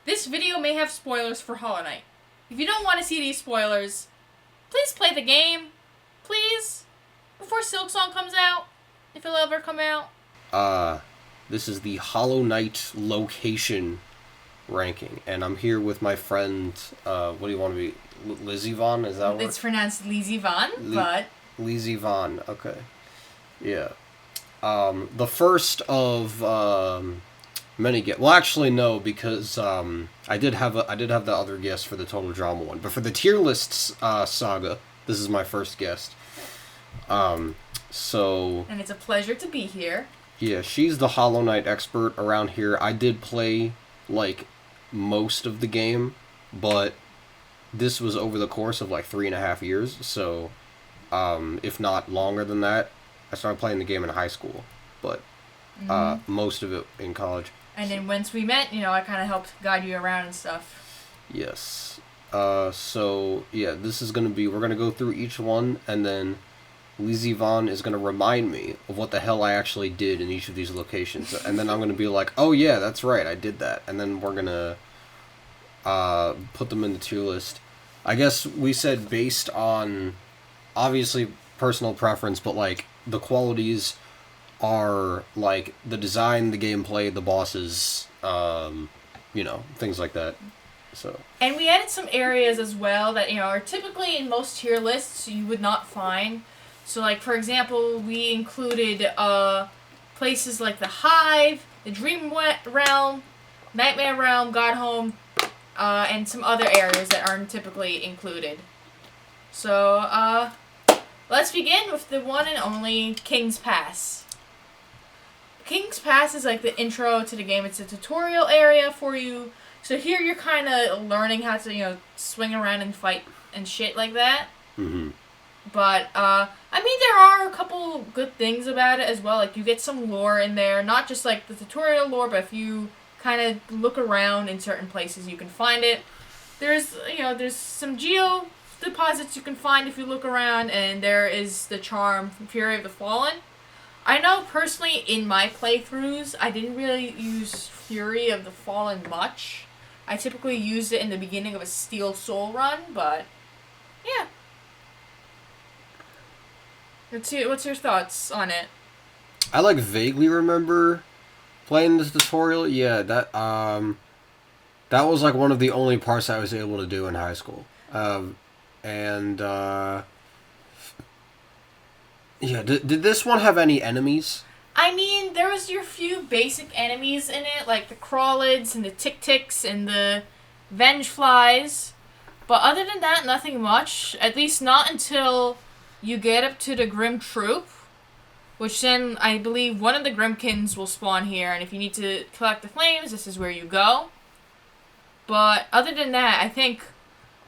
this video may have spoilers for Hollow Knight. If you don't want to see these spoilers, please play the game. Please. Before Silksong comes out. If it'll ever come out. This is the Hollow Knight location ranking. And I'm here with my friend, what do you want to be? Lizivan? Is that what? It's pronounced Lizivan, but... Lizivan, okay. Yeah. The first of many guests. Well, actually, no, because I did have the other guest for the Total Drama one, but for the tier lists saga, this is my first guest. So. And it's a pleasure to be here. Yeah, she's the Hollow Knight expert around here. I did play like most of the game, but this was over the course of like 3.5 years. So, if not longer than that. I started playing the game in high school, but most of it in college. And then once we met, I kind of helped guide you around and stuff. Yes. So, yeah, this is going to be... We're going to go through each one, and then Lizivan is going to remind me of what the hell I actually did in each of these locations. And then I'm going to be like, oh, yeah, that's right, I did that. And then we're going to put them in the tier list. I guess we said based on, obviously, personal preference, but, like, the qualities are like the design, the gameplay, the bosses, things like that. So. And we added some areas as well that are typically in most tier lists you would not find. So, like for example, we included places like the Hive, the Dream Realm, Nightmare Realm, God Home, and some other areas that aren't typically included. So, let's begin with the one and only King's Pass. King's Pass is like the intro to the game. It's a tutorial area for you. So here you're kind of learning how to, swing around and fight and shit like that. Mm-hmm. But, there are a couple good things about it as well. Like, you get some lore in there. Not just, like, the tutorial lore, but if you kind of look around in certain places, you can find it. There's some geo deposits you can find if you look around, and there is the charm from Fury of the Fallen. I know personally in my playthroughs I didn't really use Fury of the Fallen much. I typically used it in the beginning of a Steel Soul run, but yeah. What's your thoughts on it? I like vaguely remember playing this tutorial. Yeah, that was like one of the only parts I was able to do in high school. Yeah, did this one have any enemies? There was your few basic enemies in it, like the Crawlids and the Tick-Ticks and the Vengeflies. But other than that, nothing much. At least not until you get up to the Grim Troop, which then I believe one of the Grimkins will spawn here, and if you need to collect the flames, this is where you go. But other than that, I think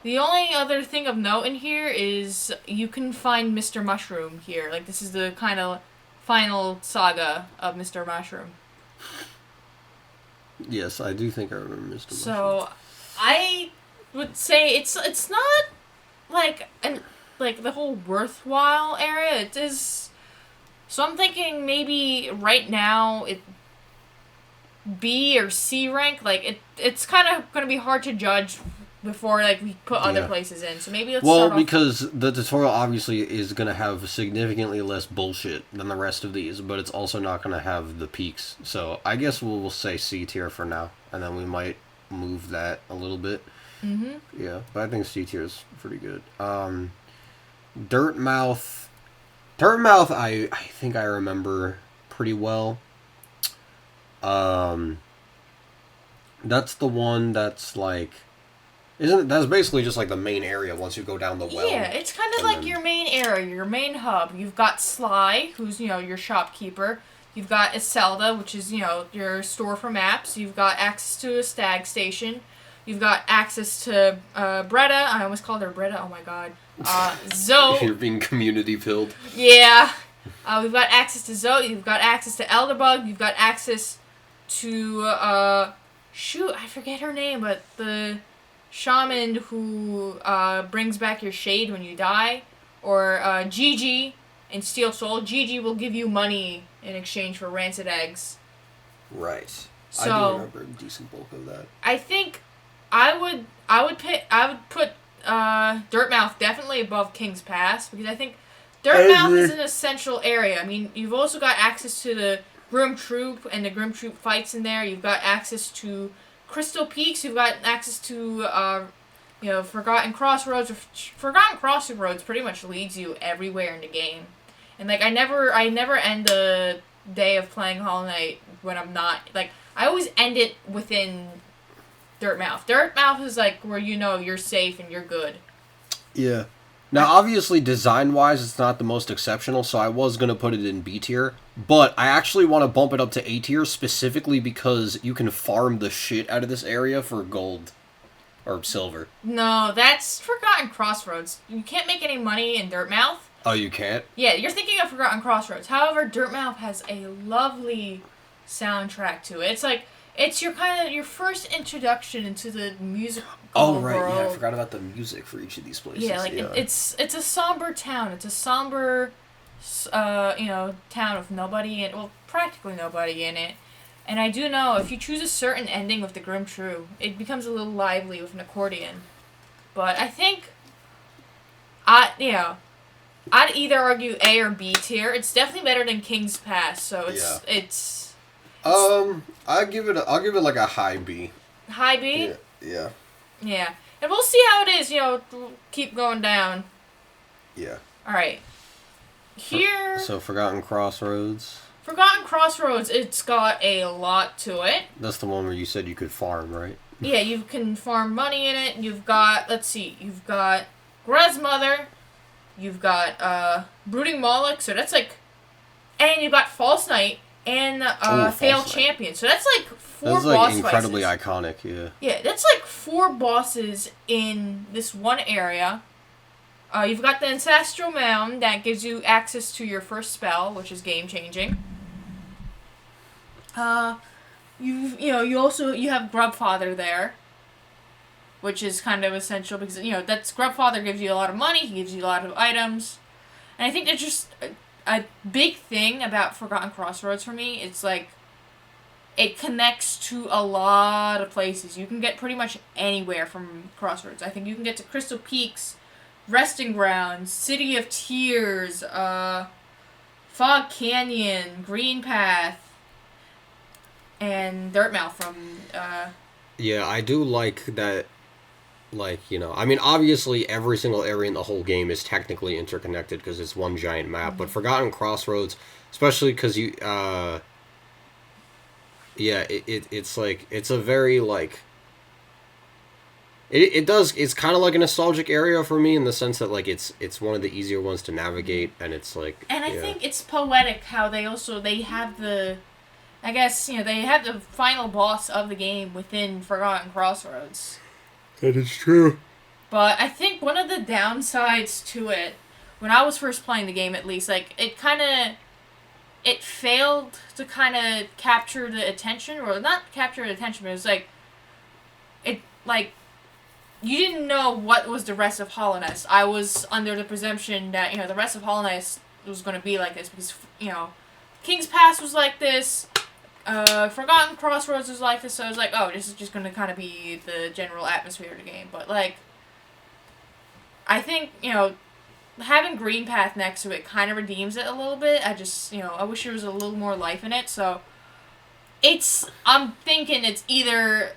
the only other thing of note in here is you can find Mr. Mushroom here. Like, this is the kind of final saga of Mr. Mushroom. Yes, I do think I remember Mr. Mushroom. So, I would say it's not like the whole worthwhile area. It is. So I'm thinking maybe right now it B or C rank. Like it's kind of going to be hard to judge before we put other places in. So maybe let's start off. Because the tutorial obviously is going to have significantly less bullshit than the rest of these, but it's also not going to have the peaks. So I guess we'll say C tier for now, and then we might move that a little bit. Mm-hmm. Yeah, but I think C tier is pretty good. Dirtmouth, I think I remember pretty well. That's the one that's like... That's basically just like the main area once you go down the well. Yeah, it's kind of like your main area, your main hub. You've got Sly, who's, your shopkeeper. You've got Iselda, which is, your store for maps. You've got access to a stag station. You've got access to Bretta. I almost called her Bretta. Oh my god. Zoe. You're being community pilled. Yeah. We've got access to Zoe. You've got access to Elderbug. You've got access to, shoot, I forget her name, but the shaman who brings back your shade when you die. Or Gigi in Steel Soul. Gigi will give you money in exchange for rancid eggs. Right. So, I do remember a decent bulk of that. I think I would put Dirtmouth definitely above King's Pass because I think Dirtmouth is an essential area. I mean, you've also got access to the Grim Troop and the Grim Troop fights in there. You've got access to Crystal Peaks. You've got access to Forgotten Crossroads. Forgotten Crossroads pretty much leads you everywhere in the game. And like I never end the day of playing Hollow Knight when I'm not like I always end it within Dirtmouth. Dirtmouth is like where you're safe and you're good. Yeah. Now, obviously, design-wise, it's not the most exceptional, so I was going to put it in B tier, but I actually want to bump it up to A tier specifically because you can farm the shit out of this area for gold. Or silver. No, that's Forgotten Crossroads. You can't make any money in Dirtmouth. Oh, you can't? Yeah, you're thinking of Forgotten Crossroads. However, Dirtmouth has a lovely soundtrack to it. It's like, it's your first introduction into the music Oh, right, world. yeah, I forgot about the music for each of these places. Yeah, it's a somber town. It's a somber, town of nobody, practically nobody in it. And I do know, if you choose a certain ending with the Grim True, it becomes a little lively with an accordion. But I think, I'd either argue A or B tier. It's definitely better than King's Pass, so it's I'll give it like a high B. High B? Yeah. Yeah. And we'll see how it is, we'll keep going down. Yeah. Alright. Here... So, Forgotten Crossroads. Forgotten Crossroads, it's got a lot to it. That's the one where you said you could farm, right? Yeah, you can farm money in it. You've got, you've got Grez's Mother. You've got Brooding Moloch, so that's like... And you've got False Knight and Failed Champion. So that's like four boss fights. That's incredibly iconic, yeah. Yeah, that's like 4 bosses in this one area. You've got the Ancestral Mound that gives you access to your first spell, which is game-changing. You have Grubfather there, which is kind of essential because, that's Grubfather gives you a lot of money, he gives you a lot of items. And I think that's just a big thing about Forgotten Crossroads for me. It's like, it connects to a lot of places. You can get pretty much anywhere from Crossroads. I think you can get to Crystal Peaks, Resting Grounds, City of Tears, Fog Canyon, Green Path, and Dirtmouth from, Yeah, I do like that, I mean, obviously every single area in the whole game is technically interconnected because it's one giant map, but Forgotten Crossroads, especially because it's like, it's a very, it's kind of like a nostalgic area for me in the sense that, it's one of the easier ones to navigate, and it's like... And I think it's poetic how they have the... I guess, they have the final boss of the game within Forgotten Crossroads. That is true. But I think one of the downsides to it, when I was first playing the game at least, it failed to kind of capture the attention, or not capture the attention, but it was you didn't know what was the rest of Hollow Knight. I was under the presumption that, the rest of Hollow Knight was going to be like this because, King's Pass was like this, Forgotten Crossroads was like this, so I was like, oh, this is just going to kind of be the general atmosphere of the game. But, I think, having Green Path next to it kind of redeems it a little bit. I just, I wish there was a little more life in it, so I'm thinking it's either...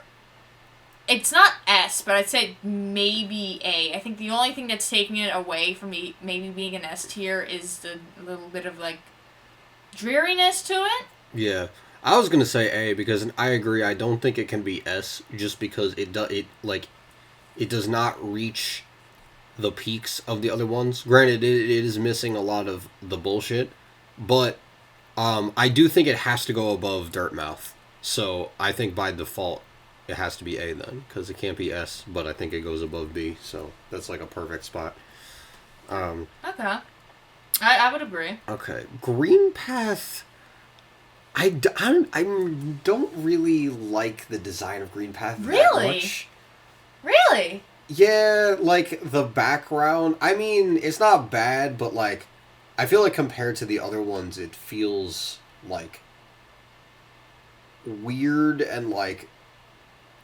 It's not S, but I'd say maybe A. I think the only thing that's taking it away from me maybe being an S tier is the little bit of, dreariness to it. Yeah. I was going to say A because I agree. I don't think it can be S just because it does not reach the peaks of the other ones. Granted, it is missing a lot of the bullshit, but I do think it has to go above Dirtmouth. So I think by default, it has to be A then, because it can't be S, but I think it goes above B, so that's a perfect spot. Okay. I would agree. Okay. Green Path, I don't really like the design of Green Path that much. Really? Yeah, the background, I mean, it's not bad, but, I feel like compared to the other ones, it feels, weird and,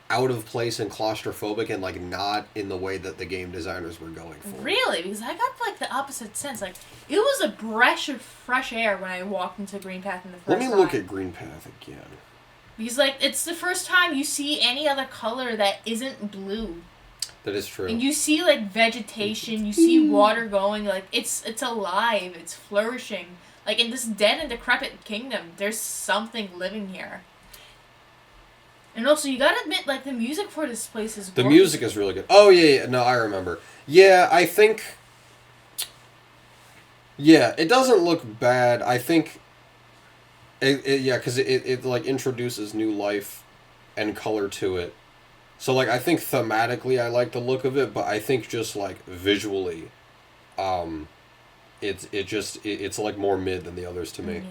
out of place and claustrophobic and, like, not in the way that the game designers were going for. Really? Because I got, like, the opposite sense. Like, it was a breath of fresh air when I walked into Green Path in the first time. Let me look at Green Path again. Because, like, it's the first time you see any other color that isn't blue. That is true. And you see, like, vegetation, you see water going, like, it's alive, it's flourishing. Like, in this dead and decrepit kingdom, there's something living here. And also, you gotta admit, like, the music for this place is gorgeous. The music is really good. Oh, yeah, no, I remember. Yeah, I think... Yeah, it doesn't look bad. I think... Yeah, because it, like, introduces new life and color to it. So, like, I think thematically I like the look of it, but I think just, like, visually, it's like, more mid than the others to me.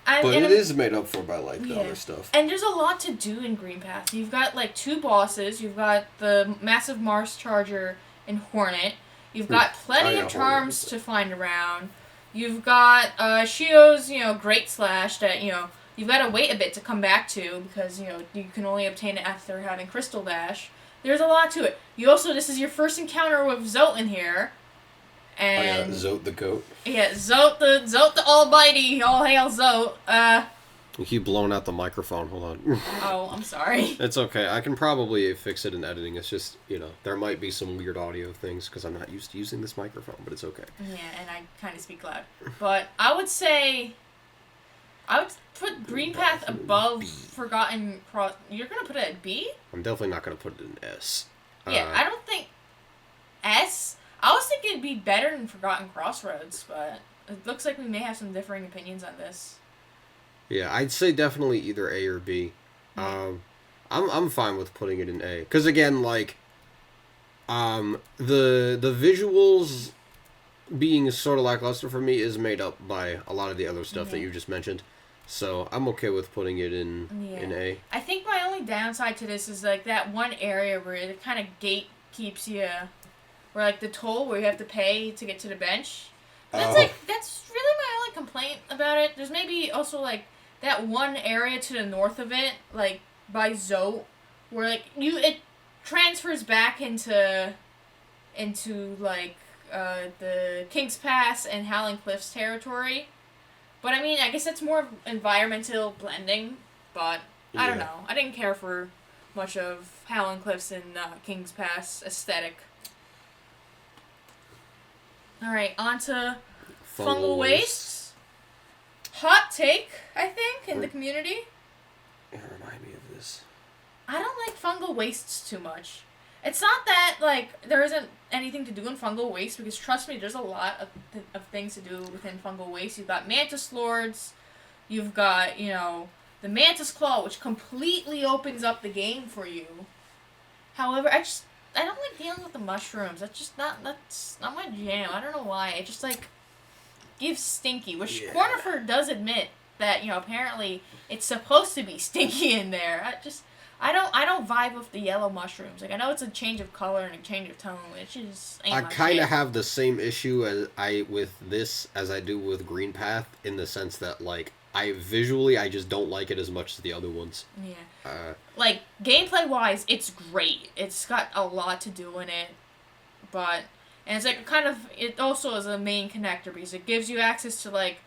But it is made up for by, like, the other stuff. And there's a lot to do in Green Path. You've got, like, 2 bosses. You've got the massive Mars Charger and Hornet. You've got plenty of charms to find around. You've got Shio's, Great Slash that, you've got to wait a bit to come back to because, you can only obtain it after having Crystal Dash. There's a lot to it. This is your first encounter with Zote in here. And Zote the goat. Yeah, Zote the Almighty. All hail Zote. You keep blowing out the microphone. Hold on. Oh, I'm sorry. It's okay. I can probably fix it in editing. It's just, there might be some weird audio things because I'm not used to using this microphone, but it's okay. Yeah, and I kind of speak loud. But I would put Green Path above Forgotten Cross. You're going to put it at B? I'm definitely not going to put it in S. Yeah, I don't think S. I was thinking it'd be better than Forgotten Crossroads, but it looks like we may have some differing opinions on this. Yeah, I'd say definitely either A or B. Yeah. I'm fine with putting it in A because again, like, the visuals being sort of lackluster for me is made up by a lot of the other stuff that you just mentioned. So I'm okay with putting it in A. I think my only downside to this is like that one area where it kind of gatekeeps you, where like the toll where you have to pay to get to the bench. That's really my only complaint about it. There's maybe also like that one area to the north of it, like by Zote, where like it transfers back into like the King's Pass and Howling Cliffs territory. But I mean, I guess that's more environmental blending. But I don't know. I didn't care for much of Howling Cliffs and King's Pass aesthetic. All right, on to fungal wastes. Hot take, I think, in the community. Remind me of this. I don't like fungal wastes too much. It's not that, like, there isn't anything to do in fungal waste, because trust me, there's a lot of things to do within fungal waste. You've got Mantis Lords, you've got, the Mantis Claw, which completely opens up the game for you. However, I don't like dealing with the mushrooms. That's not my jam. I don't know why. It just, like, gives stinky, which Cornifer does admit that, apparently it's supposed to be stinky in there. I don't vibe with the yellow mushrooms. Like, I know it's a change of color and a change of tone, which is ain't I my kind shit. of have the same issue with this as I do with Green Path, in the sense that, like, I just don't like it as much as the other ones. Yeah. Like, gameplay-wise, it's great. It's got a lot to do in it. And it's like it also is a main connector, because it gives you access to, like,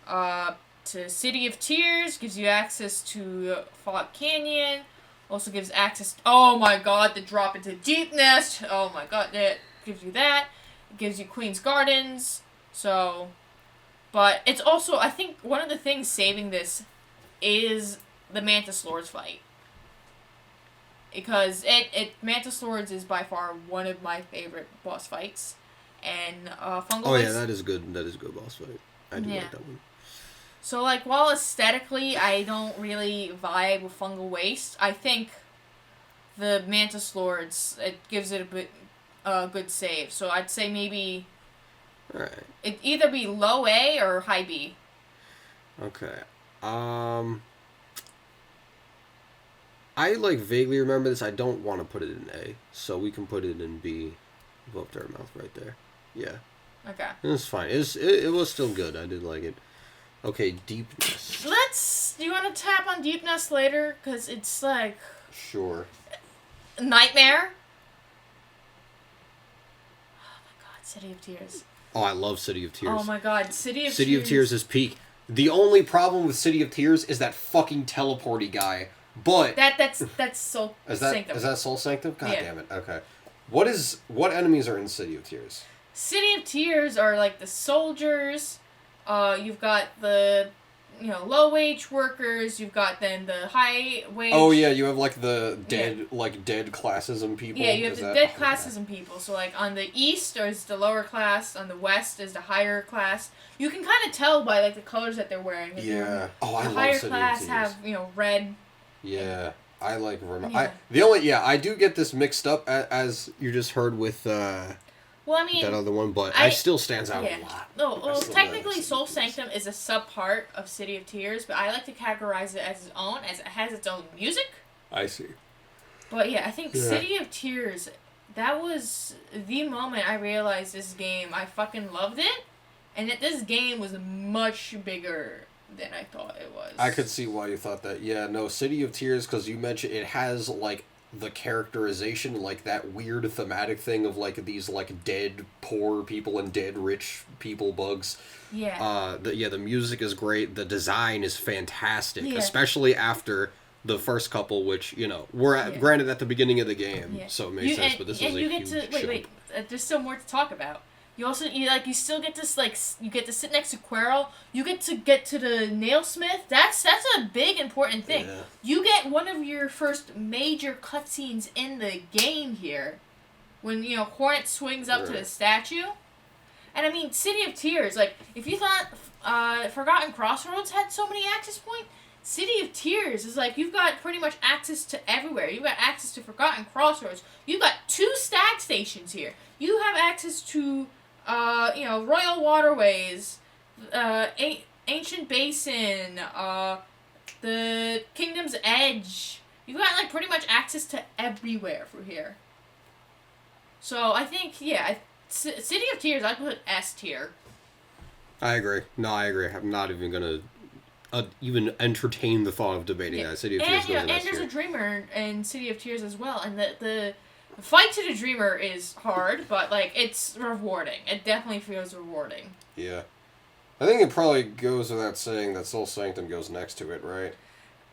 to City of Tears, gives you access to Fog Canyon, also gives access, oh my god, the drop into Deep Nest, oh my god, that gives you that. It gives you Queen's Gardens, so... But it's also, I think, one of the things saving this is the Mantis Lords fight. Because Mantis Lords is by far one of my favorite boss fights. And Fungal Waste... yeah, that is good. That is a good boss fight. I do like that one. So, like, while aesthetically I don't really vibe with Fungal Waste, I think the Mantis Lords, it gives it a bit good save. So I'd say maybe... Alright. It'd either be low A or high B. Okay. I, like, vaguely remember this. I don't want to put it in A, so we can put it in B above their mouth right there. Yeah. Okay. It's fine. It was still good. I did like it. Okay, Deepness. Do you want to tap on Deepness later? Because it's like... Sure. Nightmare. Oh my god, City of Tears. Oh, I love City of Tears. Oh my god, City of City of Tears is peak. The only problem with City of Tears is that fucking teleporty guy. But that's Soul Sanctum. Is that Soul Sanctum? God Yeah. damn it. Okay. What enemies are in City of Tears? City of Tears are like the soldiers. You've got the low wage workers. You've got then the high wage. Oh yeah, you have like the dead dead classism people. Yeah, you have the dead classism people. So like on the east is the lower class, on the west is the higher class. You can kind of tell by like the colors that they're wearing. Yeah. Oh, I love the higher City class of Tears. have red. Yeah. I like Yeah. I do get this mixed up as you just heard with Well, I mean, that other one, but I still stands out a lot. No, well, technically Soul Sanctum is a sub-part of City of Tears, but I like to categorize it as its own, as it has its own music. I see. But yeah, I think City of Tears, that was the moment I realized this game, I fucking loved it, and that this game was much bigger than I thought it was. I could see why you thought that. Yeah, no, City of Tears, because you mentioned it has, like, the characterization, like that weird thematic thing of like these like dead poor people and dead rich people bugs. Yeah. The music is great. The design is fantastic, Yeah. especially after the first couple, which we're granted at the beginning of the game, so it makes sense. But this is a huge wait. There's still more to talk about. You still get to you get to sit next to Quirrell. You get to the nailsmith. That's a big important thing. Yeah. You get one of your first major cutscenes in the game here, when Hornet swings up to the statue, and I mean City of Tears. Like if you thought Forgotten Crossroads had so many access points, City of Tears is like you've got pretty much access to everywhere. You've got access to Forgotten Crossroads. You've got 2 stag stations here. You have access to Royal Waterways, Ancient Basin, the Kingdom's Edge. You've got like pretty much access to everywhere through here. So I think City of Tears I'd put S tier. I agree. No, I agree. I'm not even gonna even entertain the thought of debating that. City of Tears goes in S tier. And there's a Dreamer in City of Tears as well, and the fight to the Dreamer is hard, but like it's rewarding. It definitely feels rewarding. Yeah. I think it probably goes without saying that Soul Sanctum goes next to it, right?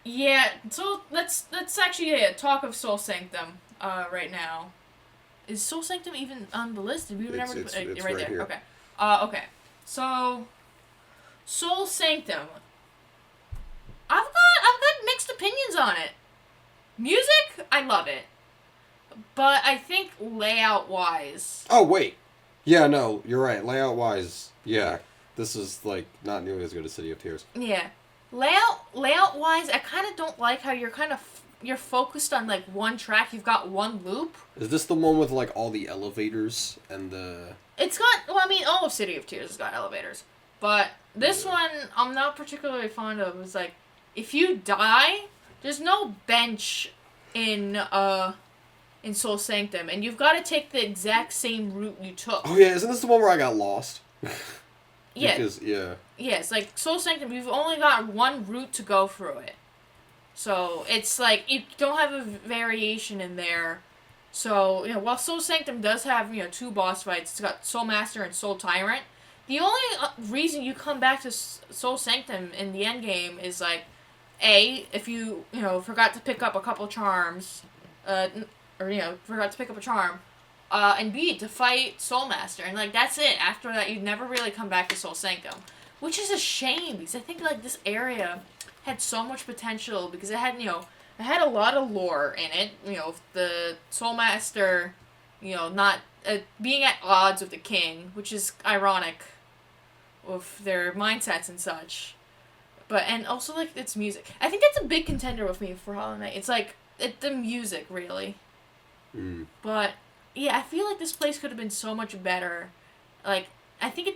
Yeah, so let's actually talk of Soul Sanctum right now. Is Soul Sanctum even on the list? Did we remember it's right there? here. Okay. Okay. So Soul Sanctum. I've got mixed opinions on it. Music, I love it. But I think layout-wise... Oh, wait. Yeah, no, you're right. Layout-wise, yeah. This is, like, not nearly as good as City of Tears. Yeah. Layout-wise, I kind of don't like how you're focused on, like, one track. You've got one loop. Is this the one with, like, all the elevators and the... It's got... Well, I mean, all of City of Tears has got elevators. But this one, I'm not particularly fond of. It's like, if you die, there's no bench in Soul Sanctum, and you've got to take the exact same route you took. Oh yeah, isn't this the one where I got lost? Yeah. Because, yeah. Yeah, it's like Soul Sanctum, you've only got one route to go through it. So it's like, you don't have a variation in there. So, while Soul Sanctum does have, 2 boss fights, it's got Soul Master and Soul Tyrant, the only reason you come back to Soul Sanctum in the endgame is like, A, if you, forgot to pick up a couple charms, forgot to pick up a charm, and B, to fight Soul Master, and like that's it. After that, you'd never really come back to Soul Sanctum, which is a shame because I think like this area had so much potential because it had it had a lot of lore in it. The Soul Master, not being at odds with the king, which is ironic with their mindsets and such. But and also like its music, I think that's a big contender with me for Hollow Knight. It's like the music really. But yeah, I feel like this place could have been so much better. Like I think it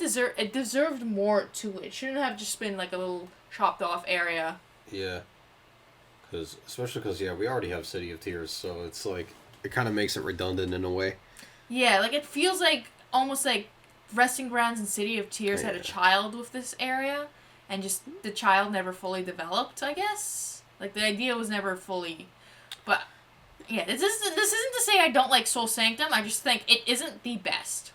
deserved more to it. It shouldn't have just been like a little chopped off area. Yeah. Especially because we already have City of Tears, so it's like it kind of makes it redundant in a way. Yeah, like it feels like almost like Resting Grounds and City of Tears had a child with this area, and just the child never fully developed. I guess like the idea was never fully, but. Yeah, this isn't to say I don't like Soul Sanctum. I just think it isn't the best.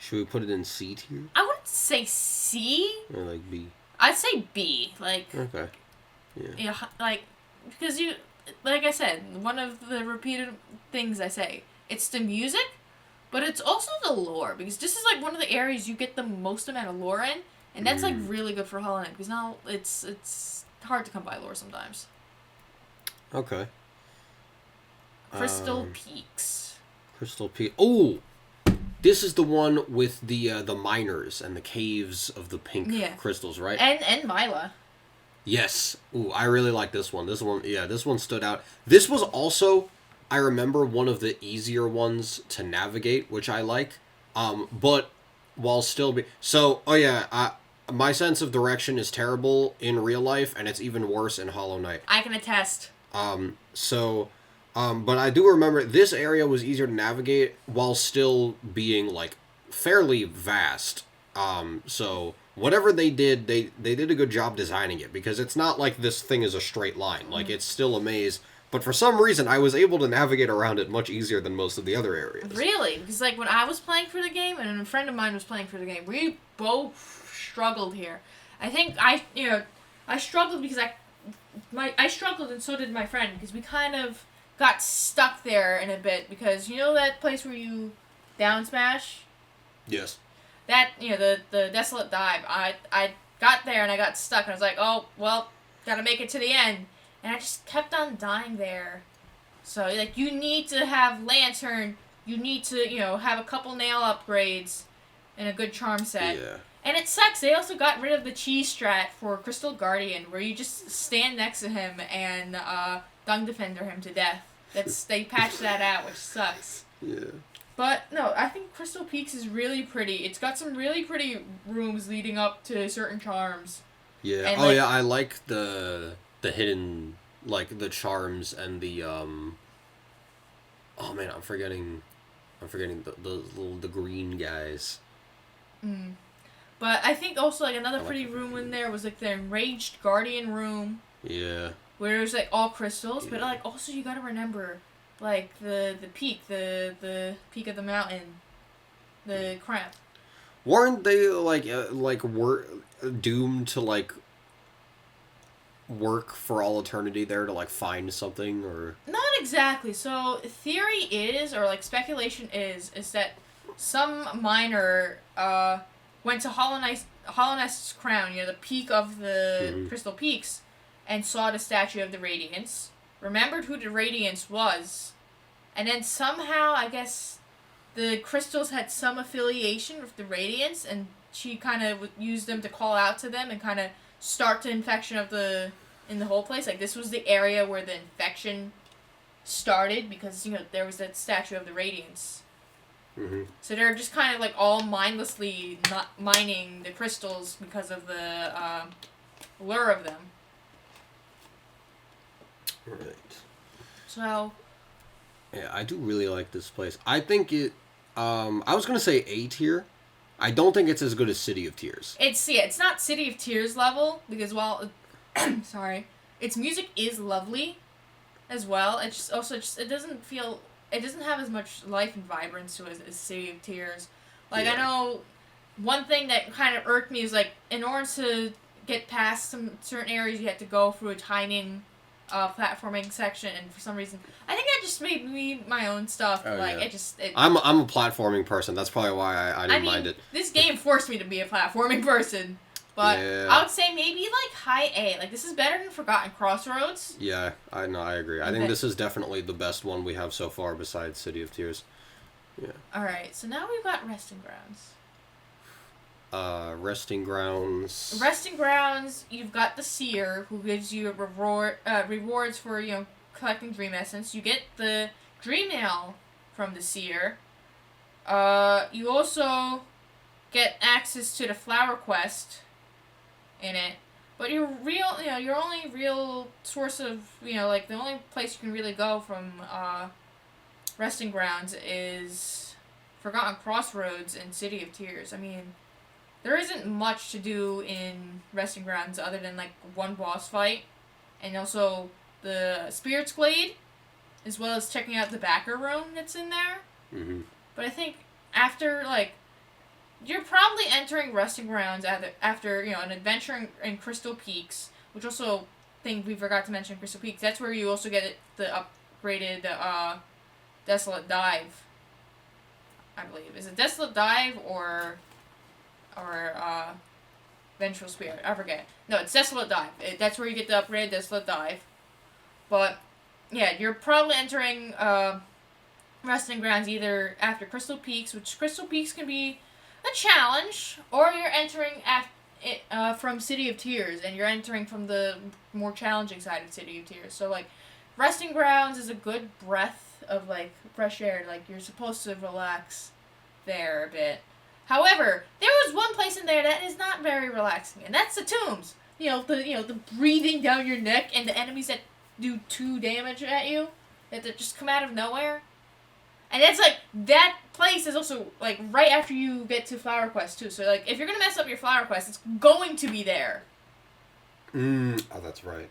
Should we put it in C tier? I wouldn't say C. Or like B? I'd say B. Like. Okay. Yeah. Yeah, like because you, like I said, one of the repeated things I say, it's the music, but it's also the lore because this is like one of the areas you get the most amount of lore in, and that's like really good for Hollow Knight because now it's hard to come by lore sometimes. Okay. Crystal Peaks. Crystal Peak. Oh, this is the one with the miners and the caves of the pink crystals, right? And Mila. Yes. Ooh, I really like this one. This one stood out. This was also, I remember, one of the easier ones to navigate, which I like. But while still my sense of direction is terrible in real life, and it's even worse in Hollow Knight. I can attest. But I do remember this area was easier to navigate while still being, like, fairly vast. So whatever they did, they did a good job designing it, because it's not like this thing is a straight line. Like, it's still a maze. But for some reason, I was able to navigate around it much easier than most of the other areas. Really? Because, like, when I was playing for the game, and a friend of mine was playing for the game, we both struggled here. I think I struggled because I struggled, and so did my friend, because we kind of got stuck there in a bit, because you know that place where you down smash? Yes. That, the Desolate Dive, I got there and I got stuck, and I was like, oh, well, gotta make it to the end. And I just kept on dying there. So, like, you need to have Lantern, you need to, have a couple nail upgrades, and a good charm set. Yeah. And it sucks, they also got rid of the cheese strat for Crystal Guardian, where you just stand next to him and, Dung Defender him to death. They patched that out, which sucks. Yeah. But, no, I think Crystal Peaks is really pretty. It's got some really pretty rooms leading up to certain charms. Yeah. And, I like the hidden, like, the charms and the, oh man, I'm forgetting the green guys. But I think also, like, another pretty room in there was, like, the Enraged Guardian room. Yeah. Where it was, like, all crystals, but, like, also you gotta remember, like, the peak, the peak of the mountain, the crown. Weren't they, were doomed to, like, work for all eternity there to, like, find something, or? Not exactly. So, theory is, or, like, speculation is that some miner, went to Hollow Knight's crown, the peak of the Crystal Peaks, and saw the Statue of the Radiance, remembered who the Radiance was, and then somehow, I guess, the crystals had some affiliation with the Radiance, and she kind of used them to call out to them and kind of start the infection in the whole place. Like, this was the area where the infection started, because, there was that Statue of the Radiance. So they're just kind of, like, all mindlessly not mining the crystals because of the lure of them. Right. So. Yeah, I do really like this place. I think it. I was gonna say A tier. I don't think it's as good as City of Tears. It's not City of Tears level, because sorry, its music is lovely, as well. It doesn't have as much life and vibrance to it as City of Tears. Like, I know one thing that kind of irked me is, like, in order to get past some certain areas, you had to go through a timing platforming section, and for some reason, I think that just made me my own stuff. I'm a platforming person. That's probably why I didn't mind it. This game forced me to be a platforming person, but I would say maybe like high A. Like, this is better than Forgotten Crossroads. Yeah, I agree. I think this is definitely the best one we have so far besides City of Tears. Yeah. All right, so now we've got Resting Grounds. Resting Grounds. Resting Grounds, you've got the Seer, who gives you rewards for, collecting Dream Essence. You get the Dream Nail from the Seer. You also get access to the Flower Quest in it. But your only real source of, like, the only place you can really go from, Resting Grounds is Forgotten Crossroads and City of Tears. I mean, there isn't much to do in Resting Grounds other than, like, one boss fight, and also the Spirit's Glade, as well as checking out the backer room that's in there. Mm-hmm. But I think after, like, you're probably entering Resting Grounds after an adventure in Crystal Peaks, which also, think we forgot to mention Crystal Peaks. That's where you also get the upgraded Desolate Dive, I believe. Is it Desolate Dive or Vengeful Spirit? I forget. No, it's Desolate Dive. That's where you get the upgraded Desolate Dive. But, yeah, you're probably entering Resting Grounds either after Crystal Peaks, which Crystal Peaks can be a challenge, or you're entering from City of Tears, and you're entering from the more challenging side of City of Tears. So, like, Resting Grounds is a good breath of, like, fresh air. Like, you're supposed to relax there a bit. However, there was one place in there that is not very relaxing, and that's the tombs. The breathing down your neck and the enemies that do 2 damage at you that just come out of nowhere. And it's like, that place is also, like, right after you get to Flower Quest, too. So, like, if you're going to mess up your Flower Quest, it's going to be there. Oh, that's right.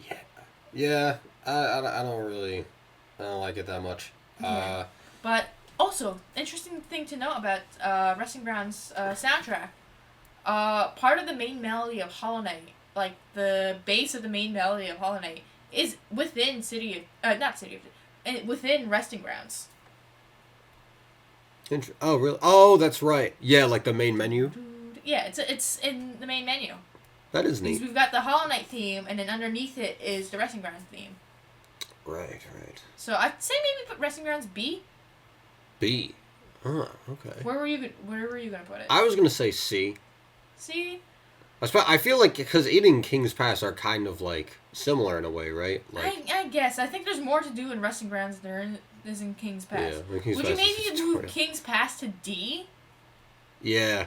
Yeah. Yeah, I don't like it that much. Yeah. But, also, interesting thing to know about Resting Grounds soundtrack. Part of the main melody of Hollow Knight, like, the base of the main melody of Hollow Knight, is within within Resting Grounds. Oh, really? Oh, that's right. Yeah, like the main menu? Yeah, it's in the main menu. That is neat. Because we've got the Hollow Knight theme, and then underneath it is the Resting Grounds theme. Right. So I'd say maybe put Resting Grounds B. B. Huh, okay. Where were you going to put it? I was going to say C. C? I feel like, because it and King's Pass are kind of, like, similar in a way, right? Like, I guess. I think there's more to do in Resting Grounds than there is in King's Pass. Yeah, King's Would Pass you maybe is move King's Pass to D? Yeah,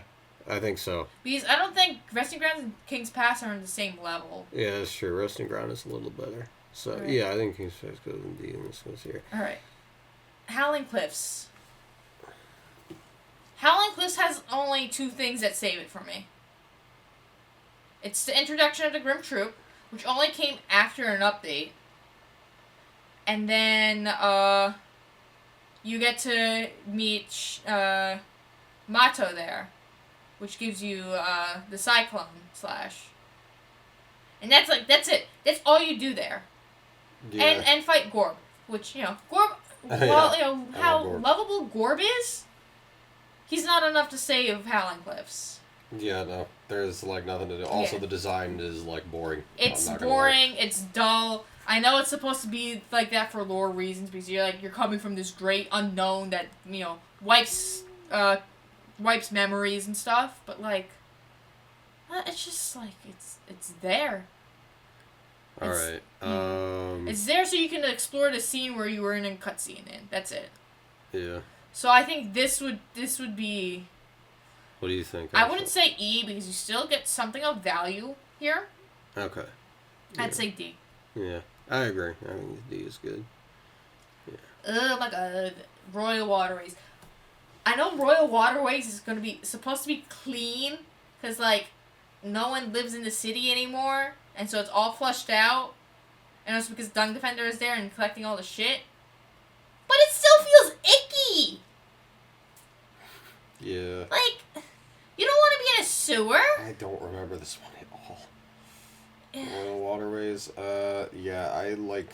I think so. Because I don't think Resting Grounds and King's Pass are on the same level. Yeah, that's true. Resting Ground is a little better. So, right. Yeah, I think King's Pass goes in D and this goes here. Alright. Howling Cliffs. Howling Cliffs has only 2 things that save it for me. It's the introduction of the Grim Troop, which only came after an update. And then, you get to meet, Mato there, which gives you, the Cyclone Slash. And that's it. That's all you do there. Yeah. And fight Gorb, which, Gorb, well, how Gorb. lovable Gorb is, he's not enough to save Howling Cliffs. Yeah, no. There's, like, nothing to do. Also, the design is, like, boring. It's boring. It's dull. I know it's supposed to be like that for lore reasons, because you're coming from this great unknown that, wipes memories and stuff, but, like, it's just, like, it's there. Alright. It's there so you can explore the scene where you were in a cutscene in. That's it. Yeah. So I think this would be... What do you think? I wouldn't say E, because you still get something of value here. Okay. I'd say D. Yeah, I agree. I think D is good. Yeah. Oh my god. Royal Waterways. I know Royal Waterways is supposed to be clean, because, like, no one lives in the city anymore, and so it's all flushed out. And also because Dung Defender is there and collecting all the shit. But it still feels icky! Yeah. Like, you don't want to be in a sewer? I don't remember this one at all. Royal Waterways, yeah, I like...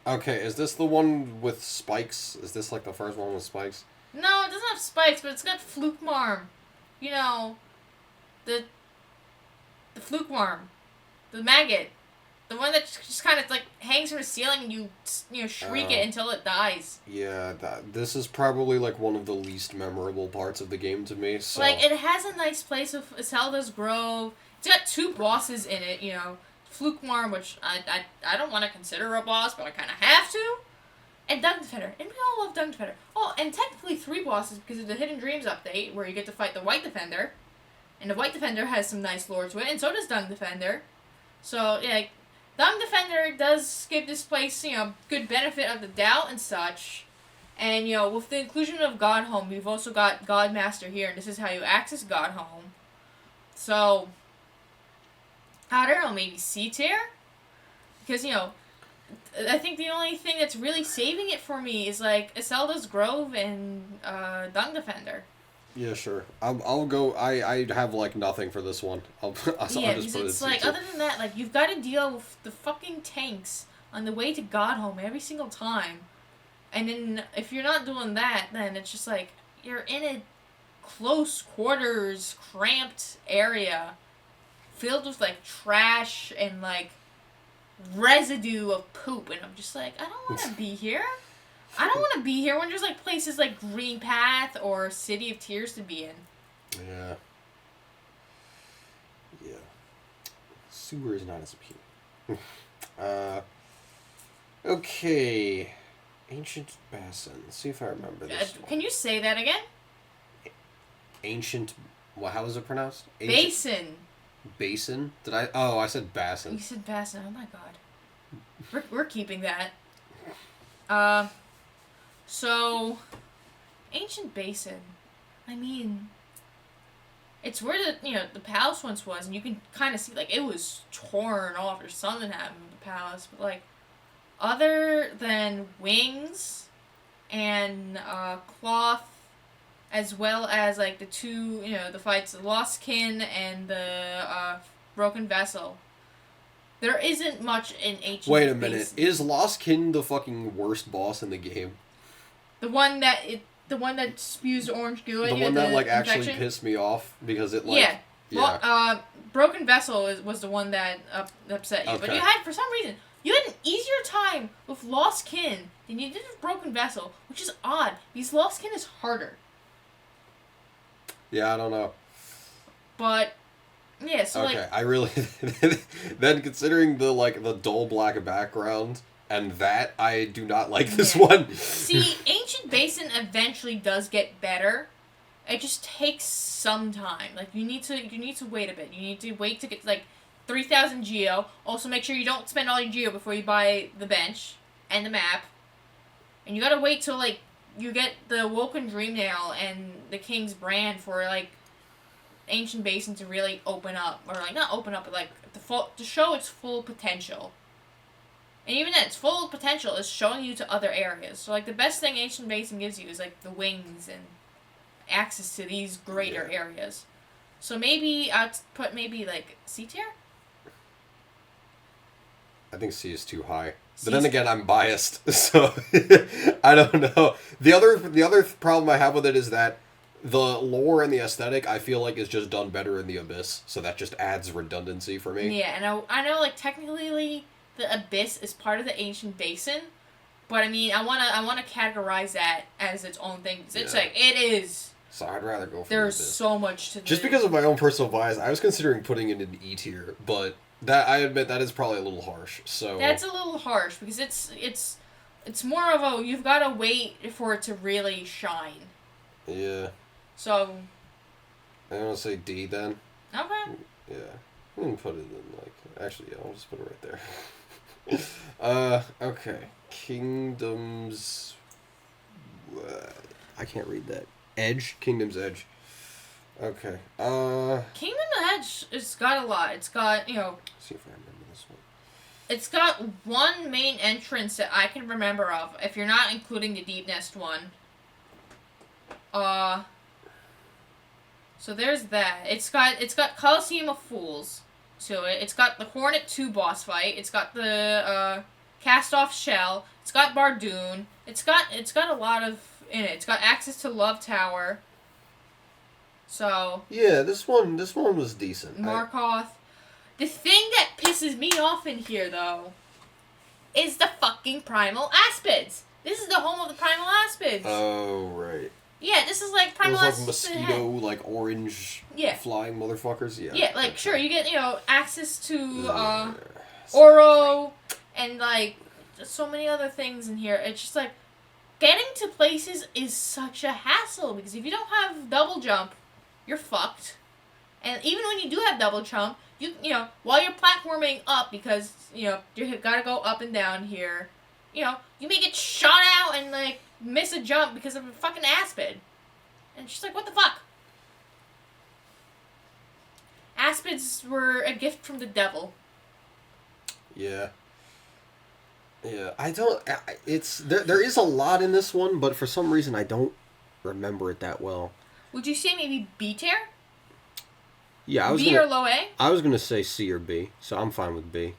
okay, is this the one with spikes? Is this, like, the first one with spikes? No, it doesn't have spikes, but it's got fluke marm. The fluke marm. The maggot. The one that just kind of, like, hangs from the ceiling and you shriek it until it dies. Yeah, this is probably, like, one of the least memorable parts of the game to me, so... Like, it has a nice place of Iselda's Grove. It's got 2 bosses in it, Fluke Marm, which I don't want to consider a boss, but I kind of have to. And Dung Defender. And we all love Dung Defender. Oh, and technically 3 bosses because of the Hidden Dreams update, where you get to fight the White Defender. And the White Defender has some nice lore to it, and so does Dung Defender. So, yeah, Dung Defender does give this place, good benefit of the doubt and such. And, with the inclusion of Godhome, we've also got Godmaster here, and this is how you access Godhome. So, I don't know, maybe C tier? Because, I think the only thing that's really saving it for me is like Iselda's Grove and Dung Defender. Yeah, sure. I'll go. I have like nothing for this one. I'll Yeah, just because put it it's in like C2. other than that, like you've got to deal with the fucking tanks on the way to Godhome every single time, and then if you're not doing that, then it's just like you're in a close quarters, cramped area filled with like trash and like residue of poop, and I'm just like, I don't want to be here. I don't want to be here when there's like places like Green Path or City of Tears to be in. Yeah. Yeah. Sewer is not as appealing. Okay. Ancient Basin. Let's see if I remember this one. Can you say that again? Ancient. Well, how is it pronounced? Basin. Basin? Did I? Oh, I said You Basin. said Basin. Oh my god. We're keeping that. So, Ancient Basin. I mean, it's where the palace once was, and you can kind of see like it was torn off or something happened with the palace. But like, other than wings and cloth, as well as like the two, the fights, the Lost Kin and the Broken Vessel. There isn't much in Ancient Wait a minute. Basin. Is Lost Kin the fucking worst boss in the game? The one that spews orange goo at The you. one that like infection? actually pissed me off because it like Yeah. Well, Broken Vessel was the one that upset you. Okay. But you had, for some reason, you had an easier time with Lost Kin than you did with Broken Vessel, which is odd, because Lost Kin is harder. Yeah, I don't know. But, yeah, so Okay, like... I really... Then considering the dull black background and that, I do not like this one. See, Ancient Basin eventually does get better. It just takes some time. Like, you need to wait a bit. You need to wait to get, like, 3,000 Geo. Also, make sure you don't spend all your Geo before you buy the bench and the map. And you gotta wait till, like, you get the Woken Dreamnail and the King's Brand for, like, Ancient Basin to really open up. Or, like, not open up, but, like, to show its full potential. And even then, its full potential is showing you to other areas. So, like, the best thing Ancient Basin gives you is, like, the wings and access to these greater areas. So maybe I'd put like, C tier? I think C is too high. C But then again, I'm biased, so I don't know. The other problem I have with it is that the lore and the aesthetic I feel like is just done better in the Abyss, so that just adds redundancy for me. Yeah, and I know, like, technically the Abyss is part of the Ancient Basin, but I mean, I wanna categorize that as its own thing. It's like, it is. So I'd rather go for There's the Abyss. so much to Just because of my own personal bias, I was considering putting it in E tier, but that I admit that is probably a little harsh. So That's a little harsh because it's more of a you've got to wait for it to really shine. Yeah. So. I'm gonna say D then. Okay. Yeah. I'm gonna put it in like. Actually, yeah, I'll just put it right there. Okay. Kingdoms. I can't read that. Edge. Kingdom's Edge. Okay. Kingdom Edge, it's got a lot. It's got, Let's see if I remember this one. It's got one main entrance that I can remember of, if you're not including the Deep Nest one. So there's that. It's got Coliseum of Fools to it. It's got the Hornet 2 boss fight. It's got the Cast Off Shell. It's got Bardoon. It's got a lot of in it. It's got access to Love Tower. So yeah, this one was decent. Markoth. The thing that pisses me off in here though is the fucking Primal Aspids. This is the home of the Primal Aspids. Oh right. Yeah, this is like Primal Those Aspids. mosquito, like orange, flying motherfuckers. Yeah. Yeah, like sure you get access to Oro and like so many other things in here. It's just like getting to places is such a hassle because if you don't have double jump, you're fucked. And even when you do have double jump, you while you're platforming up because you gotta go up and down here, you may get shot out and like miss a jump because of a fucking aspid. And she's like, what the fuck? Aspids were a gift from the devil. Yeah. Yeah, I don't. It's there is a lot in this one, but for some reason I don't remember it that well. Would you say maybe B tier? Yeah, B or low A? I was gonna say C or B, so I'm fine with B.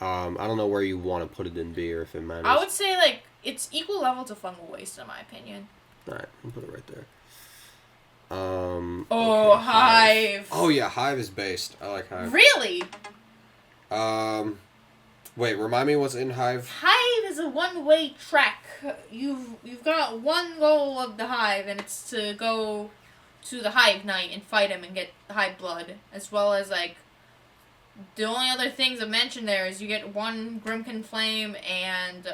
I don't know where you want to put it in B or if it matters. I would say like it's equal level to Fungal Waste in my opinion. All right, I'll put it right there. Oh, okay, Hive. Oh yeah, Hive is based. I like Hive. Really? Wait, remind me what's in Hive. Hive is a one-way track. You've got one goal of the Hive, and it's to go to the Hive Knight and fight him and get Hive blood, as well as like the only other things I mentioned there is you get one Grimkin Flame and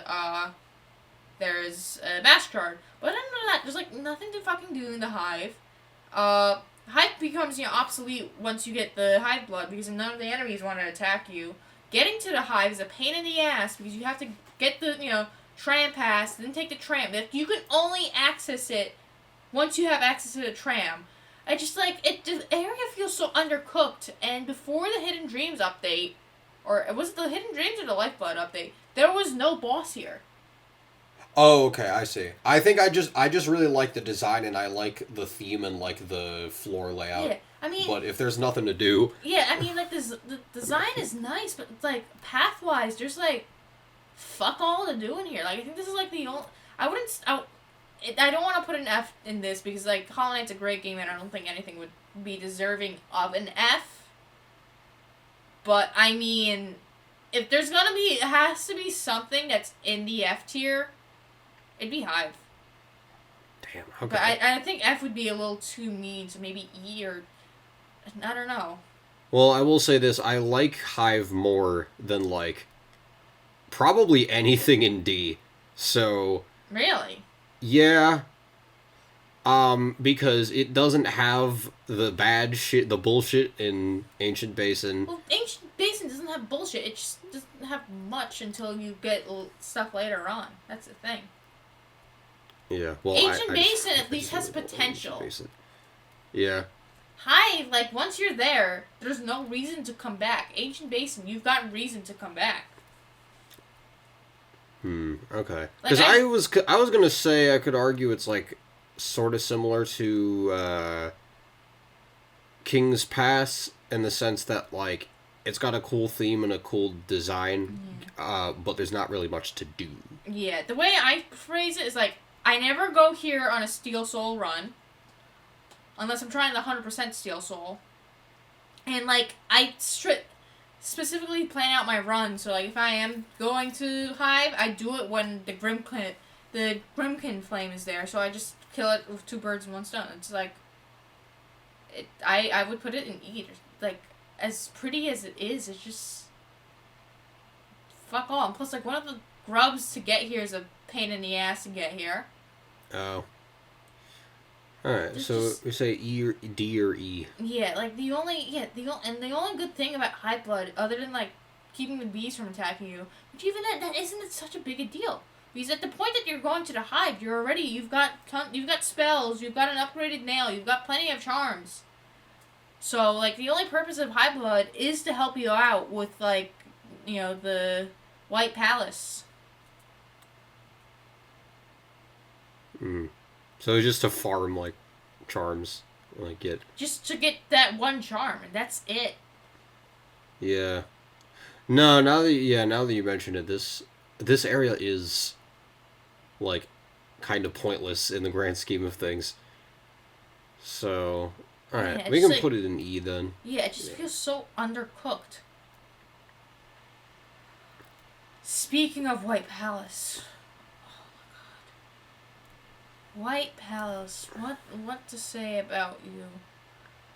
there's a Bash card. But other than that, there's like nothing to fucking do in the Hive. Hive becomes obsolete once you get the Hive blood because none of the enemies want to attack you. Getting to the Hive is a pain in the ass because you have to get the tram pass, then take the tram. You can only access it once you have access to the tram. I just the area feels so undercooked. And before the Hidden Dreams update, or was it the Hidden Dreams or the Lifeblood update? There was no boss here. Oh, okay, I see. I think I just really like the design and I like the theme and like the floor layout. Yeah, I mean. But if there's nothing to do. Yeah, I mean the design is nice, but it's like path-wise, there's like fuck all to do in here. Like I think this is like the only. I don't want to put an F in this because like Hollow Knight's a great game and I don't think anything would be deserving of an F. But I mean, if there's gonna be, it has to be something that's in the F tier. It'd be Hive. Damn. Okay. But I think F would be a little too mean, so maybe E or I don't know. Well, I will say this: I like Hive more than like probably anything in D. So. Really? Yeah. Because it doesn't have the bad shit, the bullshit in Ancient Basin. Well, Ancient Basin doesn't have bullshit. It just doesn't have much until you get stuff later on. That's the thing. Yeah, well, Ancient Basin at least has potential. Yeah. Hive, like, once you're there, there's no reason to come back. Ancient Basin, you've got reason to come back. Okay. Because I was gonna say I could argue it's like sort of similar to King's Pass in the sense that like it's got a cool theme and a cool design, but there's not really much to do. Yeah, the way I phrase it is like I never go here on a Steel Soul run unless I'm trying the 100% Steel Soul, and like I specifically plan out my run, so like if I am going to Hive, I do it when the Grimkin Flame is there, so I just kill it with 2 birds in 1 stone. It's like I would put it in E. Like as pretty as it is, it's just fuck all. And plus like one of the grubs to get here is a pain in the ass to get here. Oh. Alright, so we say E or D or E. Yeah, like the only good thing about Hive Blood, other than like keeping the bees from attacking you, which even that isn't such a big a deal. Because at the point that you're going to the Hive, you've got spells, you've got an upgraded nail, you've got plenty of charms. So like the only purpose of Hive Blood is to help you out with like the White Palace. So just to farm like charms, like just to get that 1 charm, and that's it. Yeah. No, now that you mention it, this area is like kind of pointless in the grand scheme of things. So, all right, Yeah, we can put it in E then. Yeah, it just feels so undercooked. Speaking of White Palace. White Palace, what to say about you?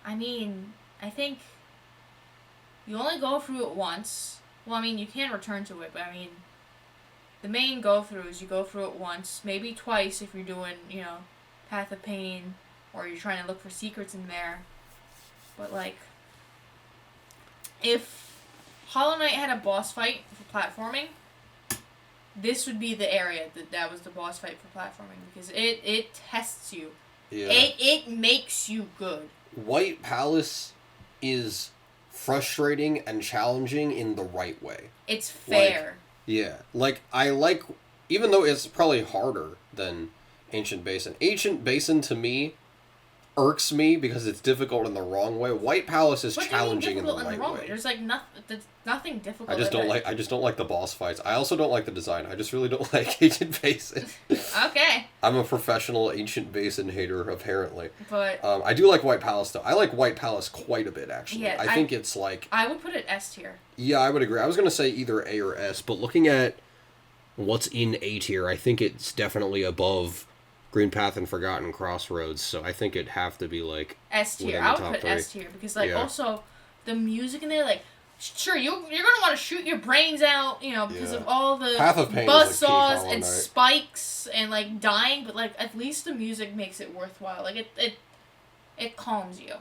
I mean, I think you only go through it once. Well, I mean, you can return to it, but I mean, the main go-through is you go through it once, maybe twice if you're doing, Path of Pain, or you're trying to look for secrets in there. But, like, if Hollow Knight had a boss fight for platforming, this would be the area that was the boss fight for platforming, because it tests you. Yeah. It makes you good. White Palace is frustrating and challenging in the right way. It's fair. Yeah, like I like, even though it's probably harder than Ancient Basin. Ancient Basin to me irks me because it's difficult in the wrong way. White Palace is What do you mean challenging in the difficult in the right wrong way? way. There's like nothing difficult. I just don't like the boss fights. I also don't like the design. I just really don't like Ancient Basin. Okay. I'm a professional Ancient Basin hater, apparently. But I do like White Palace though. I like White Palace quite a bit actually. Yeah, I think it's like, I would put it S tier. yeah, I would agree. I was gonna say either A or S, but looking at what's in A tier, I think it's definitely above Green Path and Forgotten Crossroads. So I think it'd have to be like S tier. within I the would top put 3. S tier because like Yeah. also the music in there like. Sure, you're gonna want to shoot your brains out, because Yeah. of all the Path of Pain is like peak buzzsaws Hollow and Knight. spikes and like dying, but like at least the music makes it worthwhile. Like it calms you.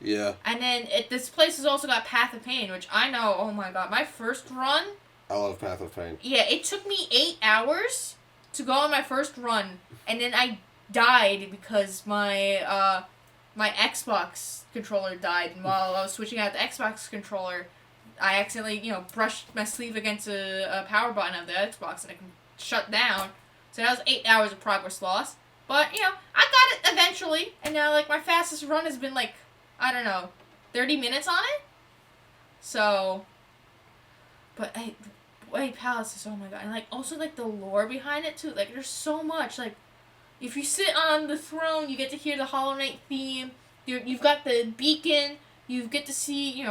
Yeah, And then this place has also got Path of Pain, which I know. Oh my god, my first run. I love Path of Pain. Yeah, it took me 8 hours to go on my first run, and then I died because my Xbox controller died, and while I was switching out the Xbox controller, I accidentally, brushed my sleeve against a power button of the Xbox, and it shut down. So that was 8 hours of progress lost. But, I got it eventually, and now, like, my fastest run has been, like, I don't know, 30 minutes on it? So, but, White Palace is, oh my god, and, like, also, like, the lore behind it, too. Like, there's so much, like, if you sit on the throne, you get to hear the Hollow Knight theme. You've got the beacon. You get to see,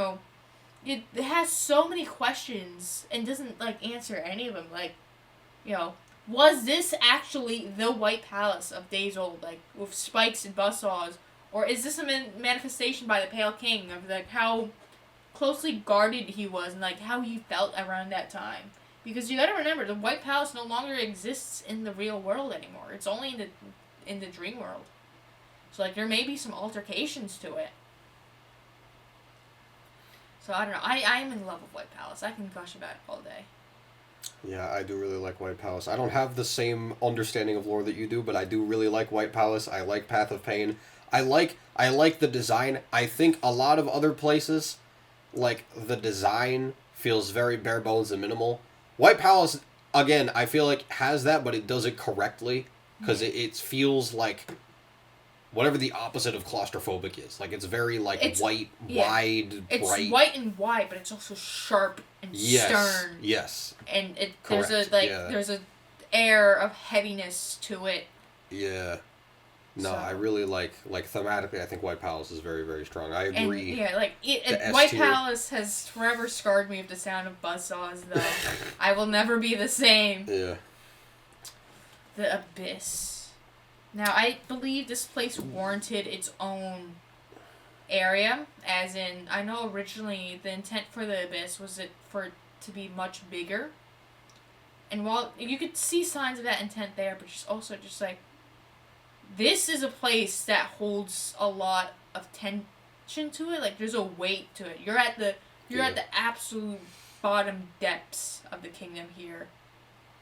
it has so many questions and doesn't, like, answer any of them. Like, was this actually the White Palace of days old, like, with spikes and buzzsaws? Or is this a manifestation by the Pale King of, like, how closely guarded he was and, like, how he felt around that time? Because you gotta remember, the White Palace no longer exists in the real world anymore. It's only in the dream world. So, like, there may be some altercations to it. So, I don't know. I am in love with White Palace. I can gush about it all day. Yeah, I do really like White Palace. I don't have the same understanding of lore that you do, but I do really like White Palace. I like Path of Pain. I like the design. I think a lot of other places, like, the design feels very bare bones and minimal. White Palace, again, I feel like has that, but it does it correctly, because it feels like whatever the opposite of claustrophobic is. Like, it's very, like, white, wide, it's bright. It's white and wide, but it's also sharp and stern. Yes. And Correct. there's a air of heaviness to it. Yeah. No, So. I really like thematically, I think White Palace is very, very strong. I agree. And, White Palace has forever scarred me with the sound of buzzsaws, though. I will never be the same. Yeah. The Abyss. Now, I believe this place warranted its own area, as in, I know originally the intent for the Abyss was for it to be much bigger. And while you could see signs of that intent there, but also just like, this is a place that holds a lot of tension to it. Like, there's a weight to it. You're at the absolute bottom depths of the kingdom here.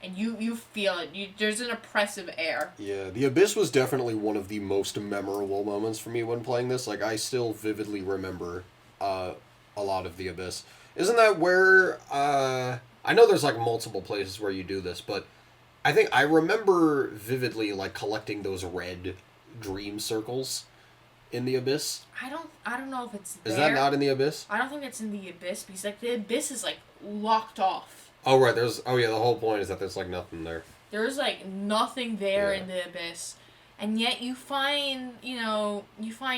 And you feel it. There's an oppressive air. Yeah, the Abyss was definitely one of the most memorable moments for me when playing this. Like, I still vividly remember a lot of the Abyss. Isn't that where, I know there's, like, multiple places where you do this, but I think I remember vividly, like, collecting those red dream circles in the Abyss. I don't know if it's there. Is that not in the Abyss? I don't think it's in the Abyss, because, like, the Abyss is, like, locked off. Oh, right, the whole point is that there's, like, nothing there. There's, like, nothing there in the Abyss. And yet you find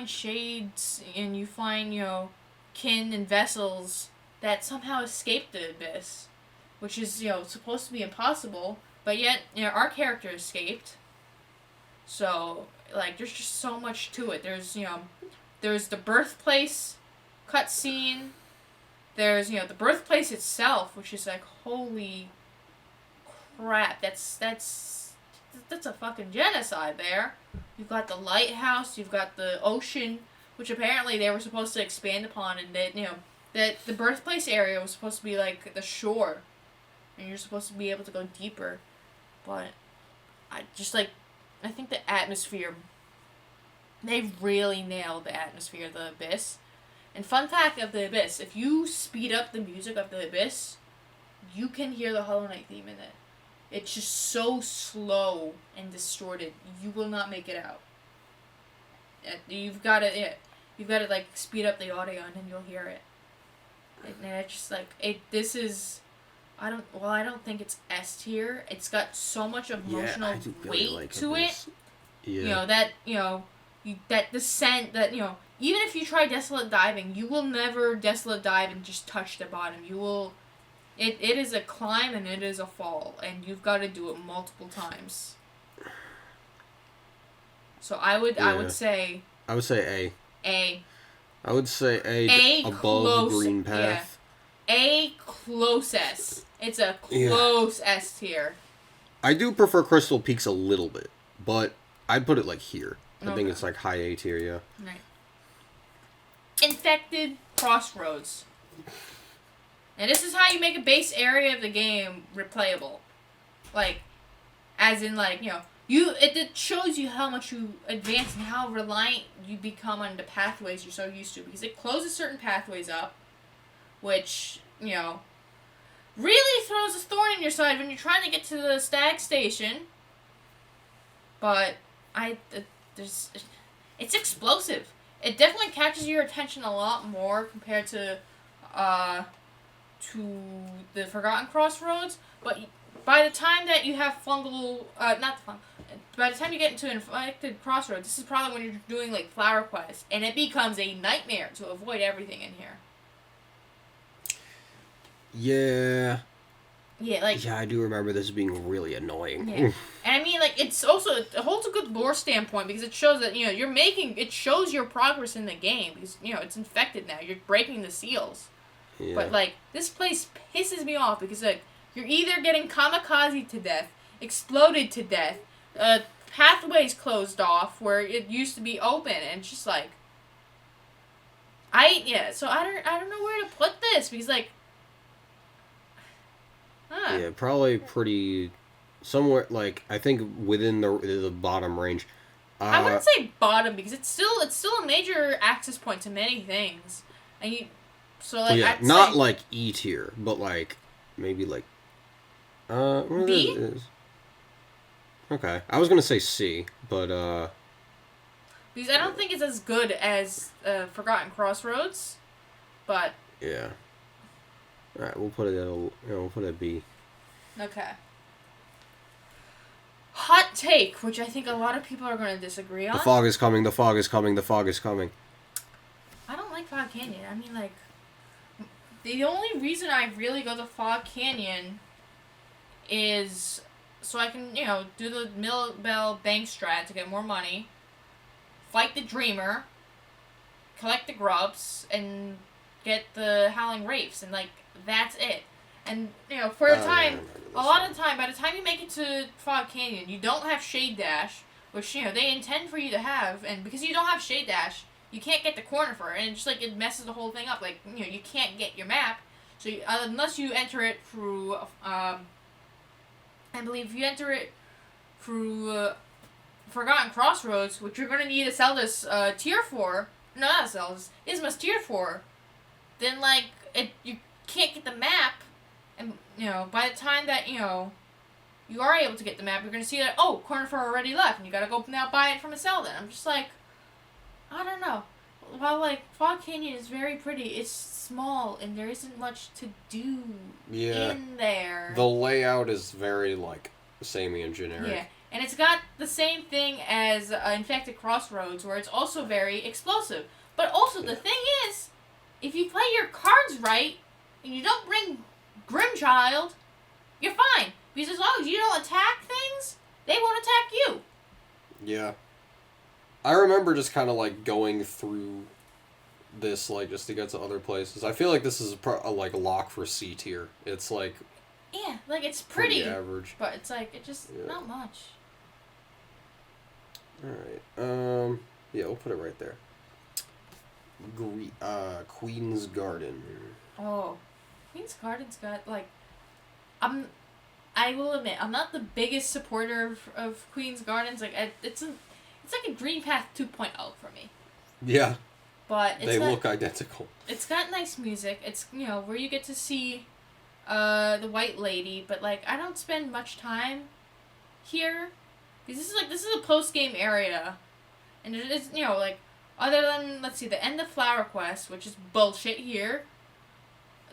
shades, and you find, kin and vessels that somehow escaped the Abyss. Which is, supposed to be impossible. But yet, our character escaped. So, like, there's just so much to it. There's the birthplace cutscene. There's, the birthplace itself, which is like, holy crap, that's a fucking genocide there. You've got the lighthouse, you've got the ocean, which apparently they were supposed to expand upon, and that the birthplace area was supposed to be like the shore, and you're supposed to be able to go deeper. But I think the atmosphere, they really nailed the atmosphere of the Abyss. And fun fact of the Abyss, if you speed up the music of the Abyss, you can hear the Hollow Knight theme in it. It's just so slow and distorted. You will not make it out. You've got to like speed up the audio and then you'll hear it. And it's just like this is. I don't think it's S tier. It's got so much emotional weight to it. Yeah. That descent that even if you try Desolate Diving, you will never Desolate Dive and just touch the bottom. You will. It is a climb and it is a fall, and you've got to do it multiple times. So I would say. I would say A. A. I would say A above close, Green Path. Yeah. A close S. It's a close S tier. I do prefer Crystal Peaks a little bit, but I'd put it like here. I think it's like high A tier, yeah. Right. Infected Crossroads. And this is how you make a base area of the game replayable. Like, as in like, it shows you how much you advance and how reliant you become on the pathways you're so used to. Because it closes certain pathways up, which, really throws a thorn in your side when you're trying to get to the stag station. But it's explosive. It definitely catches your attention a lot more compared to the Forgotten Crossroads. But by the time that you have by the time you get into Infected Crossroads, this is probably when you're doing like Flower Quest, and it becomes a nightmare to avoid everything in here. Yeah. Yeah, like... Yeah, I do remember this being really annoying. Yeah. And I mean, like, it holds a good lore standpoint because it shows that, it shows your progress in the game because, it's infected now. You're breaking the seals. Yeah. But, like, this place pisses me off because, like, you're either getting kamikaze to death, exploded to death, pathways closed off where it used to be open, and it's just, like... So I don't know where to put this because, like... Yeah, probably pretty somewhere like I think within the bottom range. I wouldn't say bottom because it's still a major access point to many things, and I'd not say, like E tier, but like maybe like B. Okay, I was gonna say C, but because I don't think it's as good as Forgotten Crossroads, but yeah. Alright, we'll put it at B. Okay. Hot take, which I think a lot of people are going to disagree on. The fog is coming, the fog is coming, the fog is coming. I don't like Fog Canyon. I mean, like, the only reason I really go to Fog Canyon is so I can, do the Millbell Bank strat to get more money, fight the Dreamer, collect the grubs, and get the Howling Wraiths, and, like, that's it. And, for a time, a lot of the time, by the time you make it to Fog Canyon, you don't have Shade Dash, which, they intend for you to have, and because you don't have Shade Dash, you can't get the corner for it, and just, like, it messes the whole thing up. Like, you can't get your map, so unless you enter it through, I believe if you enter it through Forgotten Crossroads, which you're going to need to sell this tier 4, no, not sell this, Isma's tier 4, then, like, you can't get the map, and, by the time that, you are able to get the map, you're going to see that, corner 4 already left, and you got to go now buy it from a Selden. I'm just like, I don't know. While, like, Fog Canyon is very pretty, it's small, and there isn't much to do in there. The layout is very, like, samey and generic. Yeah, and it's got the same thing as Infected Crossroads, where it's also very explosive. But also, the thing is, if you play your cards right, and you don't bring Grimchild, you're fine. Because as long as you don't attack things, they won't attack you. Yeah. I remember just kind of, like, going through this, like, just to get to other places. I feel like this is a like, lock for C tier. It's, like... Yeah, like, it's pretty average. But it's, like, it's just not much. Alright, yeah, we'll put it right there. Queen's Garden. Oh, Queen's Garden's got, like, I will admit, I'm not the biggest supporter of Queen's Gardens. Like, it's like a Green Path 2.0 for me. Yeah. But they look identical. It's got nice music. It's, where you get to see the White Lady, but like I don't spend much time here because this is a post game area, and it's like other than let's see the end of Flower Quest, which is bullshit here.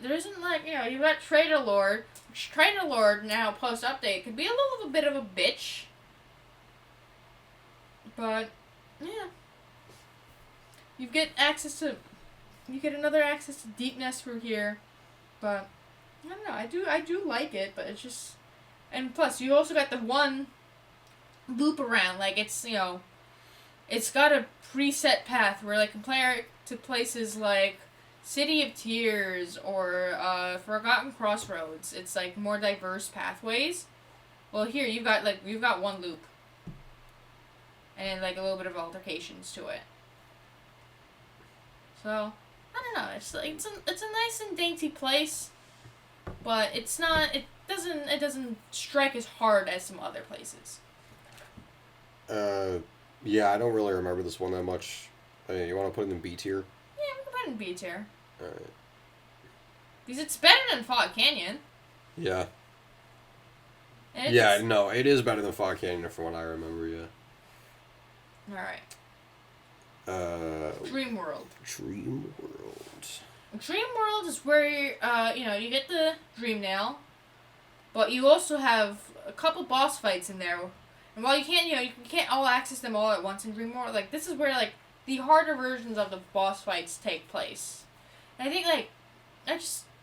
There isn't like you got Trader Lord, which Trader Lord now post update could be a little bit of a bitch, but yeah, you get another access to Deep Nest through here, but. I don't know. I do like it, but it's just, and plus you also got the one loop around. Like it's it's got a preset path where like compare it to places like City of Tears or Forgotten Crossroads. It's like more diverse pathways. Well, here you've got one loop, and like a little bit of altercations to it. So I don't know. It's like it's a nice and dainty place. But it's not. It doesn't strike as hard as some other places. Yeah, I don't really remember this one that much. I mean, you want to put it in B tier? Yeah, we can put it in B tier. Alright. Because it's better than Fog Canyon. Yeah. And no, it is better than Fog Canyon from what I remember. Yeah. All right. Dream World. Dream World is where you get the Dream Nail, but you also have a couple boss fights in there. And while you can't all access them all at once in Dream World, like this is where like the harder versions of the boss fights take place. And I think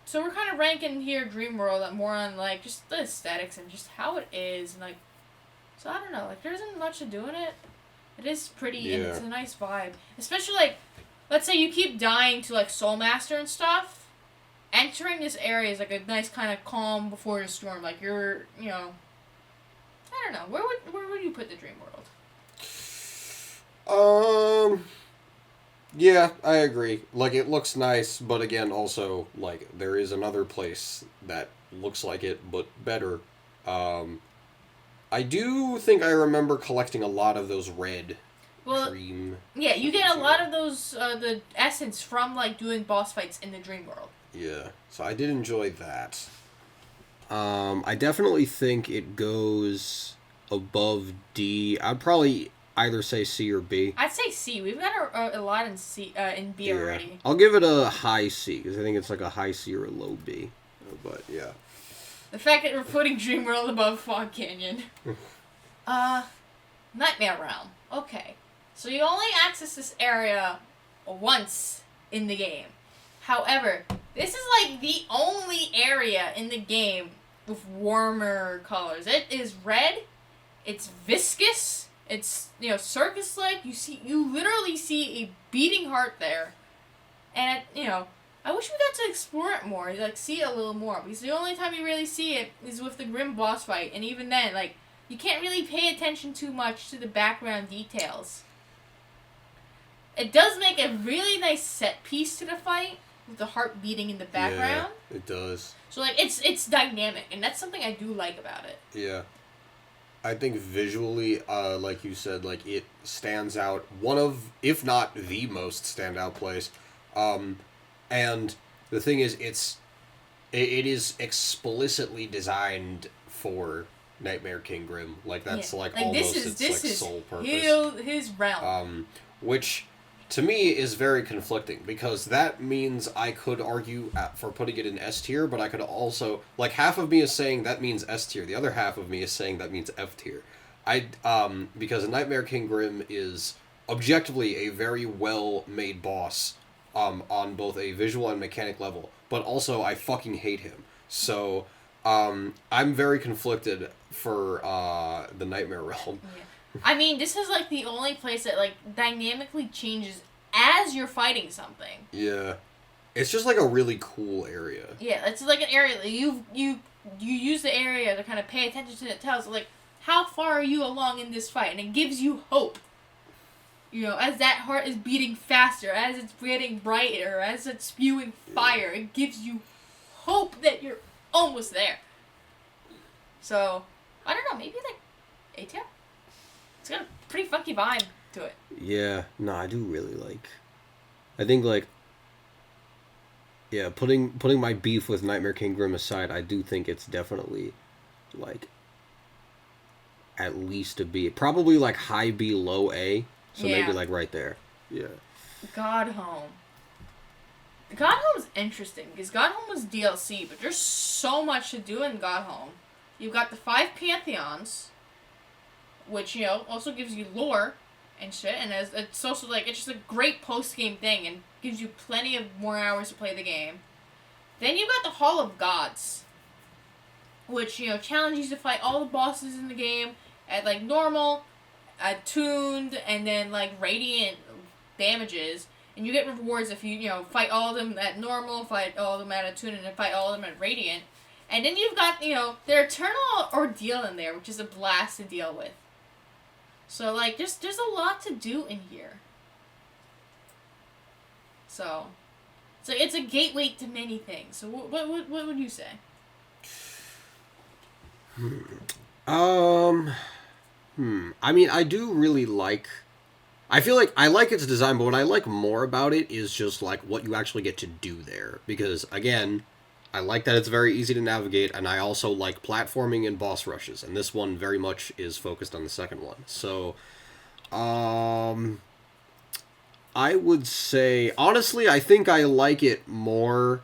so we're kind of ranking here Dream World more on like just the aesthetics and just how it is and like so I don't know, like there isn't much to do in it. It is pretty and it's a nice vibe. Especially like let's say you keep dying to like Soul Master and stuff. Entering this area is like a nice kind of calm before the storm. Like you're, I don't know. Where would you put the Dream World? Yeah, I agree. Like it looks nice, but again, also like there is another place that looks like it but better. I do think I remember collecting a lot of those red. Dream. Yeah, you get a lot of those the essence from like doing boss fights in the Dream World. Yeah, so I did enjoy that. I definitely think it goes above D. I'd probably either say C or B. I'd say C. We've got a lot in C in B already. I'll give it a high C because I think it's like a high C or a low B. But yeah. The fact that we're putting Dream World above Fog Canyon. Nightmare Realm. Okay. So you only access this area once in the game. However, this is like the only area in the game with warmer colors. It is red. It's viscous. It's circus-like. You literally see a beating heart there, and I wish we got to explore it more, like see it a little more. Because the only time you really see it is with the grim boss fight, and even then, like you can't really pay attention too much to the background details. It does make a really nice set piece to the fight with the heart beating in the background. Yeah, it does. So like it's dynamic, and that's something I do like about it. Yeah. I think visually, like you said, like it stands out. One of, if not the most standout place. And the thing is, it is explicitly designed for Nightmare King Grim. Like that's like almost its sole purpose. His realm. Which to me is very conflicting because that means I could argue for putting it in S tier, but I could also like half of me is saying that means S tier, the other half of me is saying that means F tier. Because Nightmare King Grim is objectively a very well made boss on both a visual and mechanic level, but also I fucking hate him. So I'm very conflicted for the Nightmare Realm. Yeah. I mean, this is like the only place that like dynamically changes as you're fighting something. Yeah, it's just like a really cool area. Yeah, it's like an area that you use the area to kind of pay attention to. It tells like how far are you along in this fight, and it gives you hope. As that heart is beating faster, as it's getting brighter, as it's spewing fire, it gives you hope that you're almost there. So I don't know, maybe like A tier. It's got a pretty funky vibe to it. Yeah, no, I do really like. I think like Yeah, putting my beef with Nightmare King Grim aside, I do think it's definitely like at least a B. Probably like high B, low A. So maybe Yeah. like right there. Yeah. God Home. God Home's interesting because God Home was DLC, but there's so much to do in God Home. You've got the 5 Pantheons, which, also gives you lore and shit, and it's also, it's just a great post-game thing and gives you plenty of more hours to play the game. Then you've got the Hall of Gods, which, challenges you to fight all the bosses in the game at, normal, attuned, and then, radiant damages. And you get rewards if you, fight all of them at normal, fight all of them at attuned, and then fight all of them at radiant. And then you've got, their Eternal Ordeal in there, which is a blast to deal with. So, there's a lot to do in here. So it's a gateway to many things. So what would you say? I mean, I do really like... I feel like I like its design, but what I like more about it is just, what you actually get to do there. Because, again, I like that it's very easy to navigate, and I also like platforming and boss rushes. And this one very much is focused on the second one. So, I would say... Honestly, I think I like it more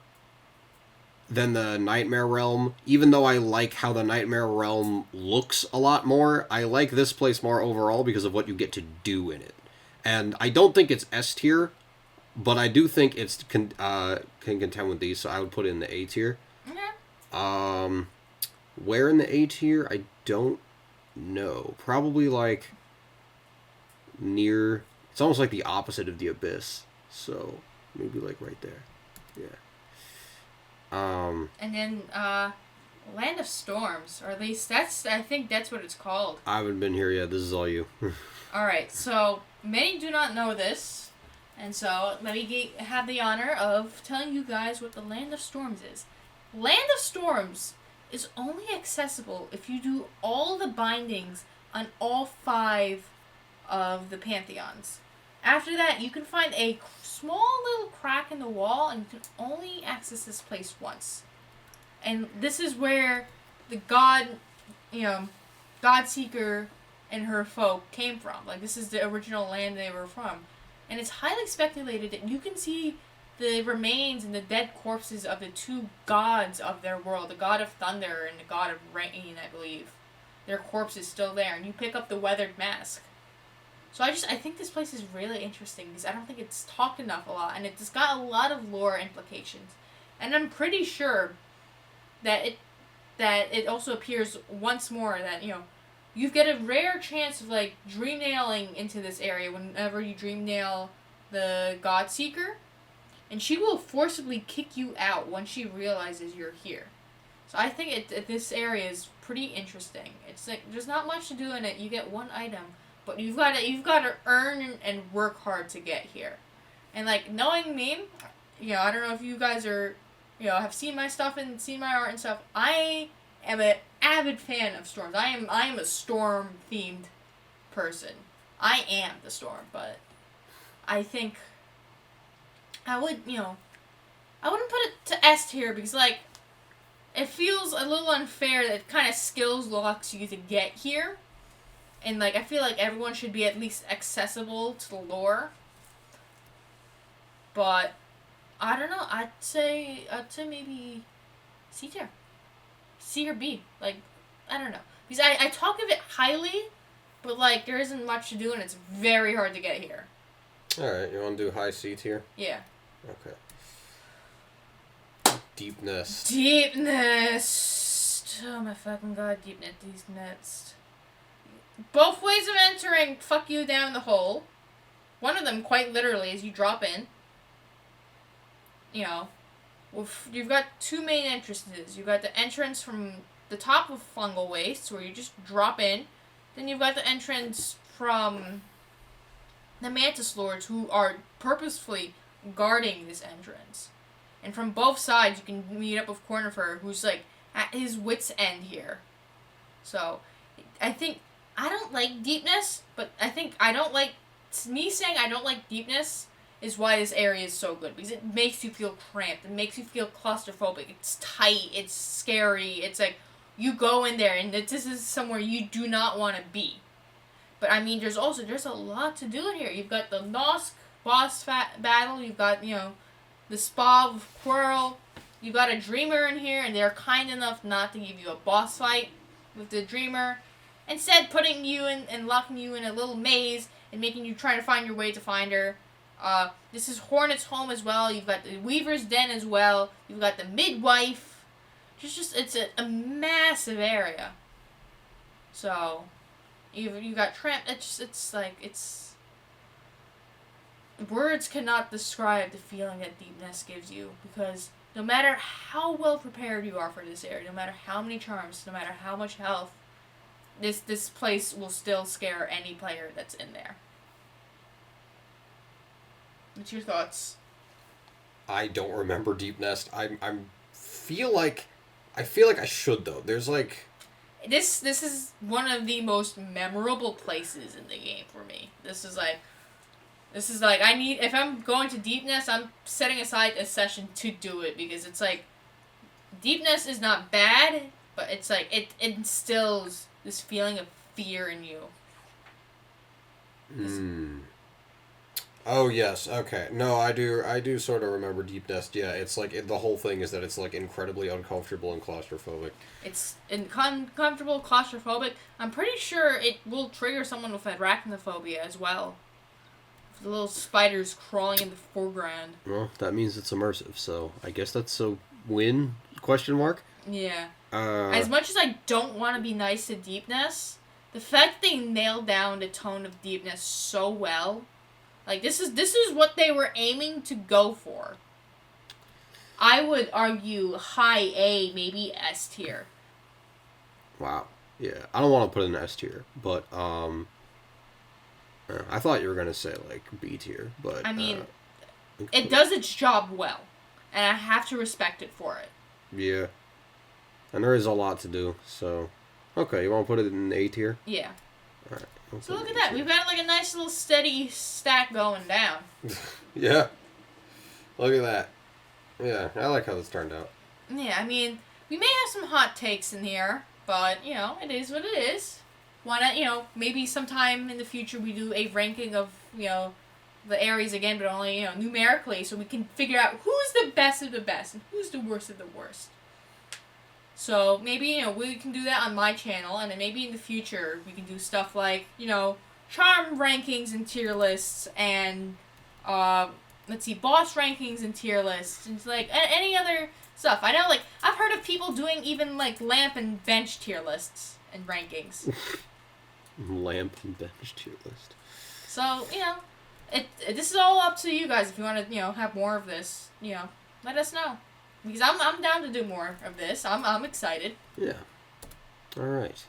than the Nightmare Realm. Even though I like how the Nightmare Realm looks a lot more, I like this place more overall because of what you get to do in it. And I don't think it's S tier, but I do think it's can contend with these, so I would put it in the A tier. Mm-hmm. Where in the A tier? I don't know. Probably near... It's almost like the opposite of the Abyss. So maybe right there. Yeah. And then Land of Storms, or at least I think that's what it's called. I haven't been here yet. This is all you. Alright, so many do not know this, and so let me have the honor of telling you guys what the Land of Storms is. Land of Storms is only accessible if you do all the bindings on all 5 of the Pantheons. After that, you can find a small little crack in the wall, and you can only access this place once. And this is where the Godseeker and her folk came from. This is the original land they were from. And it's highly speculated that you can see the remains and the dead corpses of the 2 gods of their world, the god of thunder and the god of rain, I believe. Their corpse is still there, and you pick up the weathered mask. So I think this place is really interesting because I don't think it's talked enough a lot, and it's got a lot of lore implications. And I'm pretty sure that it also appears once more that, you get a rare chance of dream nailing into this area whenever you dream nail the Godseeker, and she will forcibly kick you out once she realizes you're here. So I think this area is pretty interesting. It's there's not much to do in it. You get 1 item, but you've got to earn and work hard to get here. And knowing me, I don't know if you guys are, have seen my stuff and seen my art and stuff. I am an avid fan of storms. I am a storm themed person. I am the storm, but I think I would, I wouldn't put it to S tier because it feels a little unfair that it kind of skills locks you to get here. And I feel like everyone should be at least accessible to the lore. But I don't know. I'd say maybe C tier. C or B. I don't know. Because I talk of it highly, but there isn't much to do and it's very hard to get here. Alright, you want to do high C tier? Yeah. Okay. Deepness. Oh my fucking god, deepness. Both ways of entering fuck you down the hole. One of them, quite literally, is you drop in. You've got 2 main entrances. You've got the entrance from the top of Fungal Wastes, where you just drop in. Then you've got the entrance from the Mantis Lords, who are purposefully guarding this entrance. And from both sides, you can meet up with Cornifer, who's at his wit's end here. So, I think I don't like deepness, but I think I don't like... Me saying I don't like deepness is why this area is so good, because it makes you feel cramped. It makes you feel claustrophobic. It's tight. It's scary. It's like you go in there and this is somewhere you do not want to be. But I mean, there's a lot to do in here. You've got the Nosk boss battle. You've got the spa with Quirrell. You've got a Dreamer in here, and they're kind enough not to give you a boss fight with the Dreamer. Instead, putting you in and locking you in a little maze and making you try to find your way to find her. This is Hornet's home as well. You've got the Weaver's Den as well. You've got the Midwife. It's a massive area. So, you got Tramp. It's words cannot describe the feeling that Deep Nest gives you, because no matter how well prepared you are for this area, no matter how many charms, no matter how much health, this place will still scare any player that's in there. What's your thoughts? I don't remember Deep Nest. I feel like I should though. There's like this is one of the most memorable places in the game for me. This is like if I'm going to Deep Nest, I'm setting aside a session to do it, because it's like Deep Nest is not bad, but it's like it instills this feeling of fear in you. Oh yes, okay. No, I do sort of remember Deep Nest. Yeah, it's like the whole thing is that it's like incredibly uncomfortable and claustrophobic. It's uncomfortable, claustrophobic. I'm pretty sure it will trigger someone with arachnophobia as well. The little spiders crawling in the foreground. Well, that means it's immersive, so I guess that's a win? Question mark? Yeah. As much as I don't want to be nice to Deep Nest, the fact they nailed down the tone of Deep Nest so well, like this is what they were aiming to go for. I would argue high A, maybe S tier. Wow. Yeah, I don't want to put it in S tier, but I thought you were gonna say like B tier, but I mean, it does its job well, and I have to respect it for it. Yeah, and there is a lot to do. So, okay, you want to put it in A tier? Yeah. All right. So look at that. We've got like a nice little steady stack going down. Yeah. Look at that. Yeah, I like how this turned out. Yeah, I mean, we may have some hot takes in here, but it is what it is. Why not, maybe sometime in the future we do a ranking of, the areas again, but only, numerically, so we can figure out who's the best of the best and who's the worst of the worst. So maybe, we can do that on my channel, and then maybe in the future we can do stuff like, charm rankings and tier lists, and, boss rankings and tier lists, and like any other stuff. I know, like, I've heard of people doing even, like, lamp and bench tier lists and rankings. Lamp and bench tier list. So, this is all up to you guys. If you want to, have more of this, let us know. Because I'm down to do more of this. I'm excited. Yeah. All right.